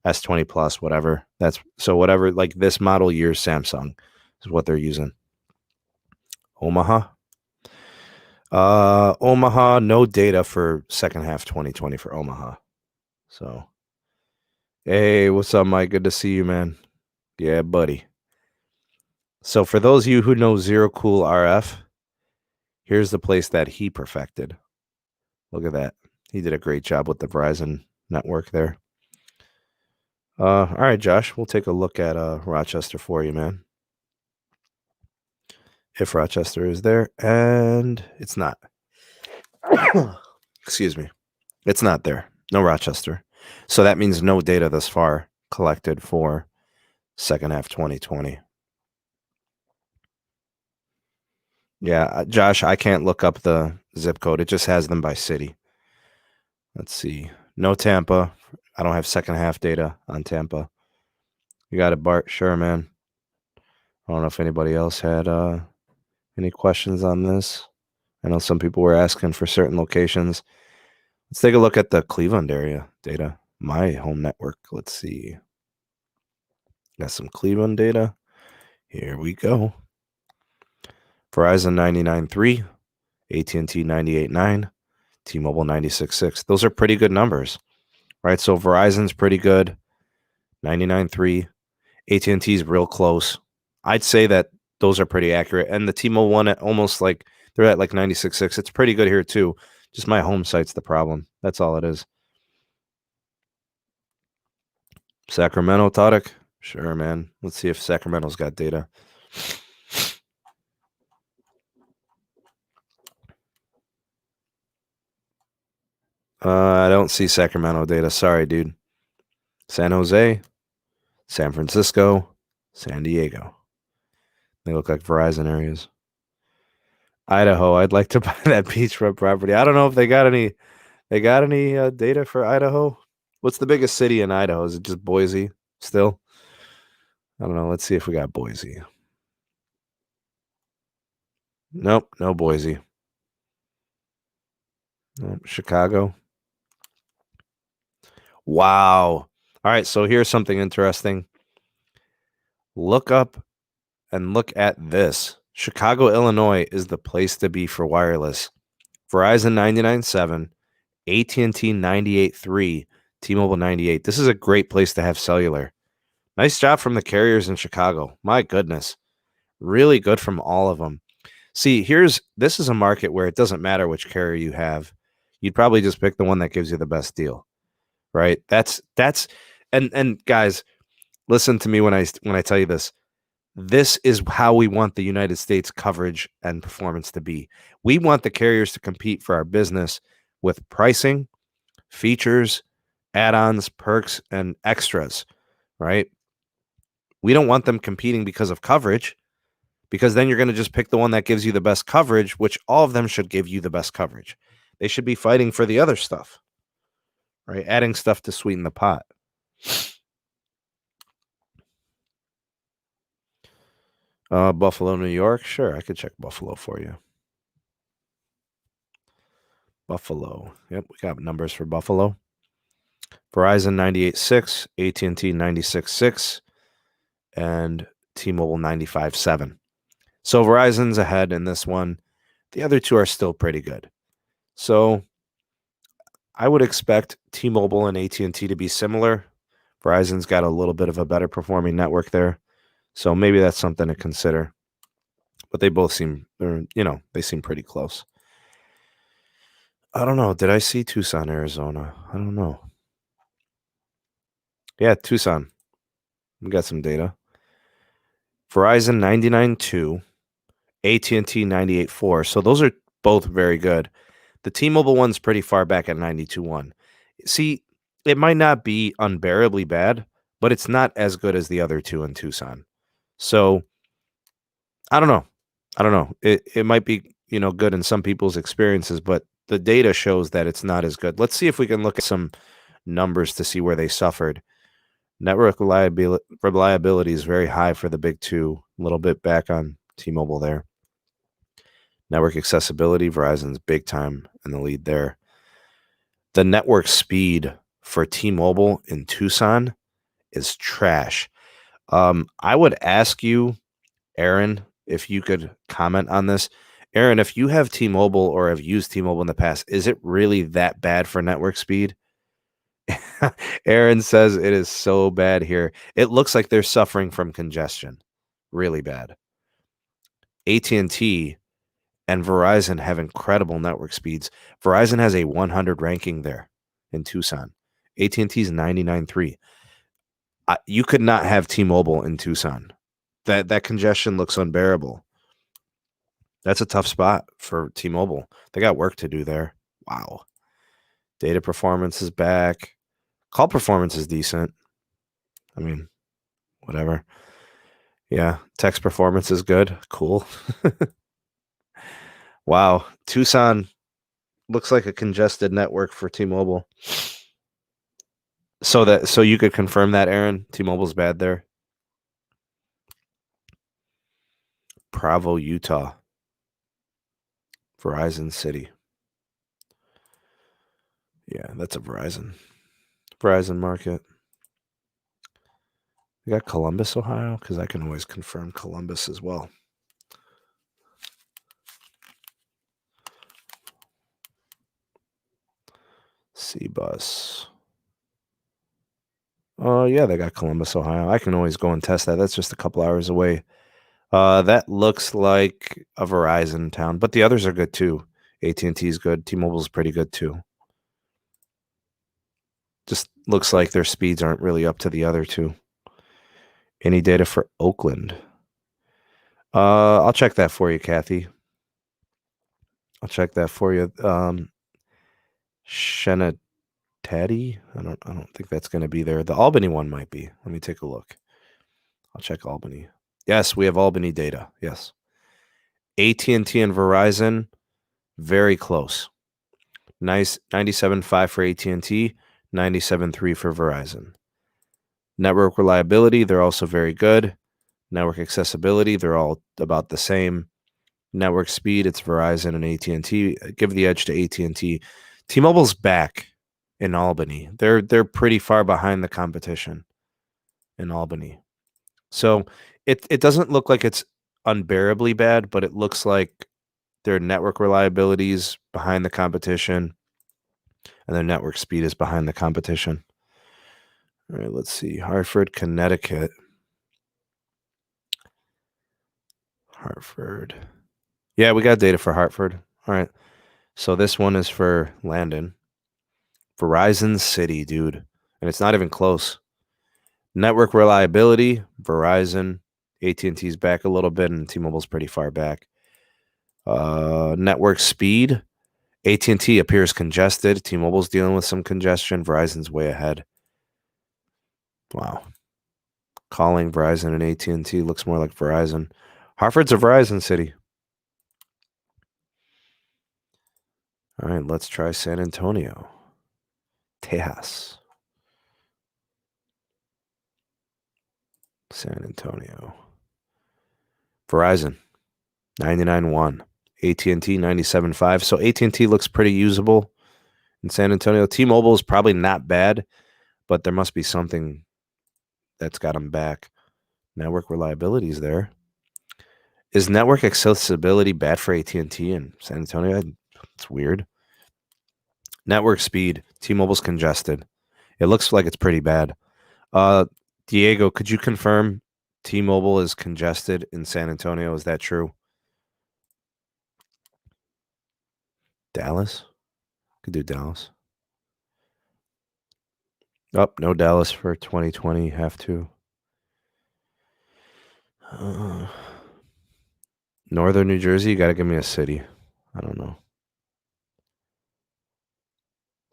S20 Plus, whatever. Whatever, like this model year Samsung is what they're using. Omaha. Omaha, no data for second half 2020 for Omaha. So, hey, what's up, Mike? Good to see you, man. Yeah, buddy. So for those of you who know Zero Cool RF, here's the place that he perfected. Look at that. He did a great job with the Verizon network there. All right, Josh, we'll take a look at Rochester for you, man. If Rochester is there, and it's not. Excuse me. It's not there. No Rochester. So that means no data thus far collected for second half 2020. Yeah, Josh, I can't look up the zip code. It just has them by city. Let's see. No Tampa. I don't have second half data on Tampa. You got it, Bart? Sure, man. I don't know if anybody else had any questions on this. I know some people were asking for certain locations. Let's take a look at the Cleveland area data. My home network. Let's see. Got some Cleveland data. Here we go. Verizon 99.3, AT&T 98.9, T-Mobile 96.6. Those are pretty good numbers, right? So Verizon's pretty good, 99.3. AT&T's real close. I'd say that those are pretty accurate. And the T-Mobile one at almost like, they're at like 96.6. It's pretty good here too. Just my home site's the problem. That's all it is. Sacramento, Tadic? Sure, man. Let's see if Sacramento's got data. I don't see Sacramento data. Sorry, dude. San Jose, San Francisco, San Diego. They look like Verizon areas. Idaho, I'd like to buy that beachfront property. I don't know if they got any data for Idaho. What's the biggest city in Idaho? Is it just Boise still? I don't know. Let's see if we got Boise. Nope, no Boise. Nope, Chicago. Wow. All right, so here's something interesting. Look up and look at this. Chicago, Illinois is the place to be for wireless. Verizon 99.7, AT&T 98.3, T-Mobile 98. This is a great place to have cellular. Nice job from the carriers in Chicago. My goodness. Really good from all of them. See, this is a market where it doesn't matter which carrier you have. You'd probably just pick the one that gives you the best deal, right? And guys, listen to me when I tell you this. This is how we want the United States coverage and performance to be. We want the carriers to compete for our business with pricing, features, add-ons, perks, and extras, right? We don't want them competing because of coverage, because then you're going to just pick the one that gives you the best coverage, which all of them should give you the best coverage. They should be fighting for the other stuff, right? Adding stuff to sweeten the pot. Buffalo, New York. Sure, I could check Buffalo for you. Buffalo. Yep, we got numbers for Buffalo. Verizon 98.6, AT&T 96.6, and T-Mobile 95.7. So Verizon's ahead in this one. The other two are still pretty good. So I would expect T-Mobile and AT&T to be similar. Verizon's got a little bit of a better performing network there. So maybe that's something to consider. But they both seem, they seem pretty close. I don't know. Did I see Tucson, Arizona? I don't know. Yeah, Tucson. We got some data. Verizon 99.2, AT&T 98.4. So those are both very good. The T-Mobile one's pretty far back at 92.1. See, it might not be unbearably bad, but it's not as good as the other two in Tucson. So I don't know. It might be, good in some people's experiences, but the data shows that it's not as good. Let's see if we can look at some numbers to see where they suffered. Network reliability is very high for the big two, a little bit back on T-Mobile there. Network accessibility, Verizon's big time in the lead there. The network speed for T-Mobile in Tucson is trash. I would ask you, Aaron, if you could comment on this. Aaron, if you have T-Mobile or have used T-Mobile in the past, is it really that bad for network speed? Aaron says it is so bad here. It looks like they're suffering from congestion. Really bad. AT&T and Verizon have incredible network speeds. Verizon has a 100 ranking there in Tucson. AT&T's 99.3. You could not have T-Mobile in Tucson. That congestion looks unbearable. That's a tough spot for T-Mobile. They got work to do there. Wow. Data performance is back. Call performance is decent. I mean, whatever. Yeah. Text performance is good. Cool. Wow. Tucson looks like a congested network for T-Mobile. So you could confirm that, Aaron? T-Mobile's bad there. Provo, Utah. Verizon City. Yeah, that's a Verizon market. We got Columbus, Ohio, because I can always confirm Columbus as well. C-Bus. Oh, yeah, they got Columbus, Ohio. I can always go and test that. That's just a couple hours away. That looks like a Verizon town, but the others are good too. AT&T is good. T-Mobile's pretty good too. Just looks like their speeds aren't really up to the other two. Any data for Oakland? I'll check that for you, Kathy. I'll check that for you. Shenatati? I don't think that's going to be there. The Albany one might be. Let me take a look. I'll check Albany. Yes, we have Albany data. Yes. AT&T and Verizon, very close. Nice 97.5 for AT&T, 97.3 for Verizon. Network reliability, they're also very good. Network accessibility, they're all about the same. Network speed, it's Verizon and AT&T. Give the edge to AT&T. T-Mobile's back in Albany. They're pretty far behind the competition in Albany. So it doesn't look like it's unbearably bad, but it looks like their network reliability is behind the competition and their network speed is behind the competition. All right, let's see. Hartford, Connecticut. Hartford. Yeah, we got data for Hartford. All right. So this one is for Landon. Verizon City, dude. And it's not even close. Network reliability, Verizon. AT&T's back a little bit, and T-Mobile's pretty far back. Network speed, AT&T appears congested. T-Mobile's dealing with some congestion. Verizon's way ahead. Wow. Calling Verizon and AT&T looks more like Verizon. Hartford's a Verizon city. All right, let's try San Antonio. Tejas. San Antonio. Verizon, 99.1. AT&T, 97.5. So AT&T looks pretty usable in San Antonio. T-Mobile is probably not bad, but there must be something that's got them back. Network reliability is there. Is network accessibility bad for AT&T in San Antonio? It's weird. Network speed. T-Mobile's congested. It looks like it's pretty bad. Diego, could you confirm T-Mobile is congested in San Antonio? Is that true? Dallas? Could do Dallas. Oh, no Dallas for 2020. Have to. Northern New Jersey, you got to give me a city. I don't know.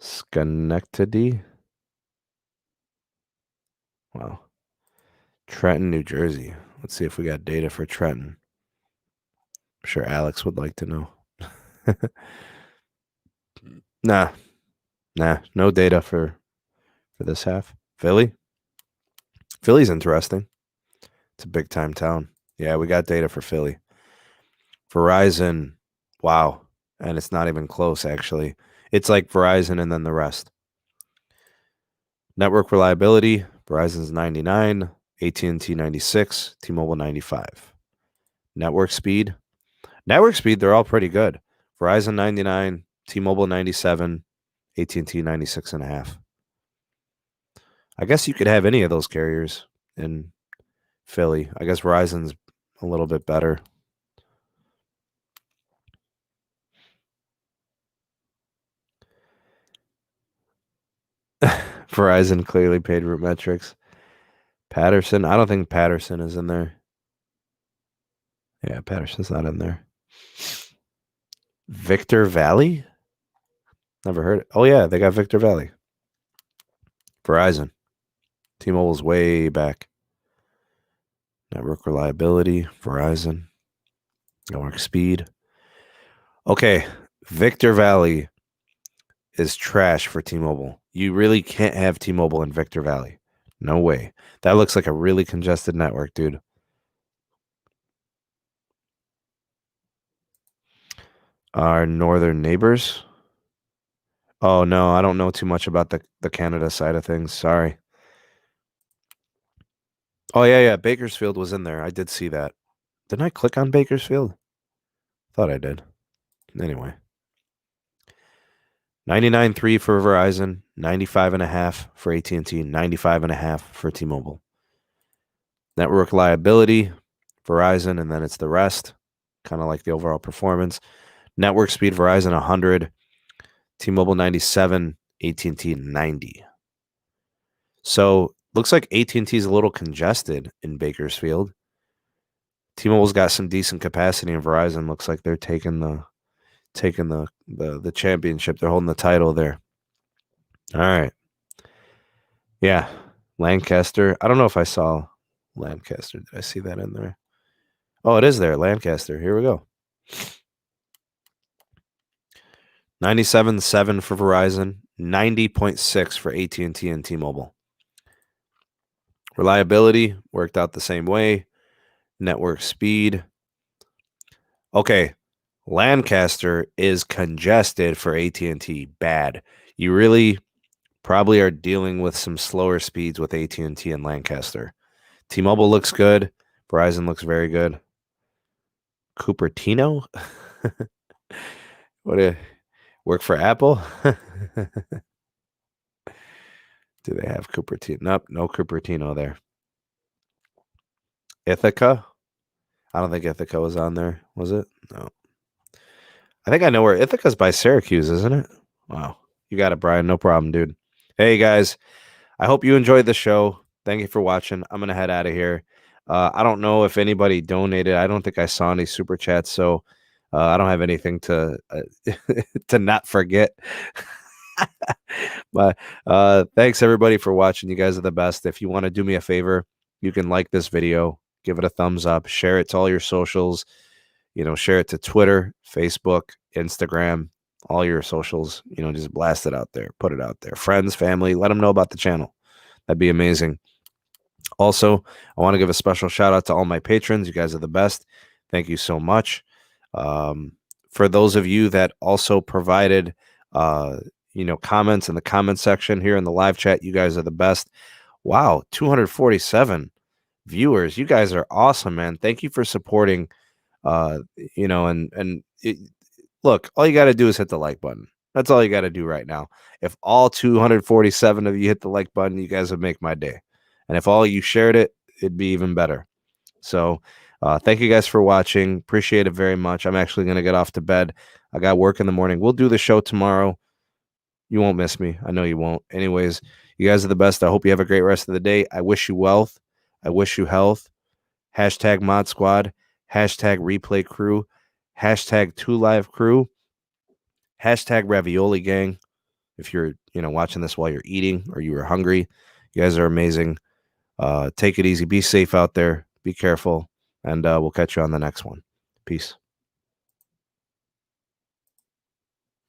Schenectady? Wow. Trenton, New Jersey. Let's see if we got data for Trenton. I'm sure Alex would like to know. Nah, no data for this half. Philly's interesting. It's a big time town. Yeah, we got data for Philly. Verizon, wow. And it's not even close, actually. It's like Verizon and then the rest. Network reliability, Verizon's 99, AT&T 96, T-Mobile 95. Network speed, they're all pretty good. Verizon 99, T-Mobile 97, AT&T 96.5. I guess you could have any of those carriers in Philly. I guess Verizon's a little bit better. Verizon clearly paid root metrics. Patterson, I don't think Patterson is in there. Yeah, Patterson's not in there. Victor Valley? Never heard it. Oh, yeah, they got Victor Valley. Verizon. T-Mobile's way back. Network reliability, Verizon. Network speed. Okay, Victor Valley is trash for T-Mobile. You really can't have T-Mobile in Victor Valley. No way. That looks like a really congested network, dude. Our northern neighbors. Oh, no, I don't know too much about the Canada side of things. Sorry. Oh, yeah. Bakersfield was in there. I did see that. Didn't I click on Bakersfield? Thought I did. Anyway. 99.3 for Verizon, 95.5 for AT&T, 95.5 for T-Mobile. Network reliability, Verizon, and then it's the rest. Kind of like the overall performance. Network speed, Verizon 100, T-Mobile 97, AT&T 90. So looks like AT&T is a little congested in Bakersfield. T-Mobile's got some decent capacity, and Verizon looks like they're taking the championship. They're holding the title there. All right. Yeah. Lancaster. I don't know if I saw Lancaster. Did I see that in there? Oh, it is there. Lancaster. Here we go. 97.7 for Verizon, 90.6 for AT&T and T-Mobile. Reliability worked out the same way. Network speed. Okay, Lancaster is congested for AT&T. Bad. You really probably are dealing with some slower speeds with AT&T and Lancaster. T-Mobile looks good. Verizon looks very good. Cupertino? What a work for Apple? Do they have Cupertino? Nope, no Cupertino there. Ithaca? I don't think Ithaca was on there, was it? No. I think I know where Ithaca's by Syracuse, isn't it? Wow. You got it, Brian. No problem, dude. Hey, guys. I hope you enjoyed the show. Thank you for watching. I'm going to head out of here. I don't know if anybody donated. I don't think I saw any super chats, so I don't have anything to to not forget. But thanks everybody for watching. You guys are the best. If you want to do me a favor, you can like this video, give it a thumbs up, share it to all your socials. Share it to Twitter, Facebook, Instagram, all your socials. Just blast it out there, put it out there. Friends, family, let them know about the channel. That'd be amazing. Also, I want to give a special shout out to all my patrons. You guys are the best. Thank you so much. For those of you that also provided, comments in the comment section here in the live chat, you guys are the best. Wow, 247 viewers. You guys are awesome, man. Thank you for supporting. Look, all you got to do is hit the like button. That's all you got to do right now. If all 247 of you hit the like button, you guys would make my day. And if all you shared it, it'd be even better. So thank you guys for watching. Appreciate it very much. I'm actually going to get off to bed. I got work in the morning. We'll do the show tomorrow. You won't miss me. I know you won't. Anyways, you guys are the best. I hope you have a great rest of the day. I wish you wealth. I wish you health. Hashtag Mod Squad. Hashtag Replay Crew. Hashtag 2Live Crew. Hashtag Ravioli Gang. If you're watching this while you're eating or you were hungry, you guys are amazing. Take it easy. Be safe out there. Be careful. And we'll catch you on the next one. Peace.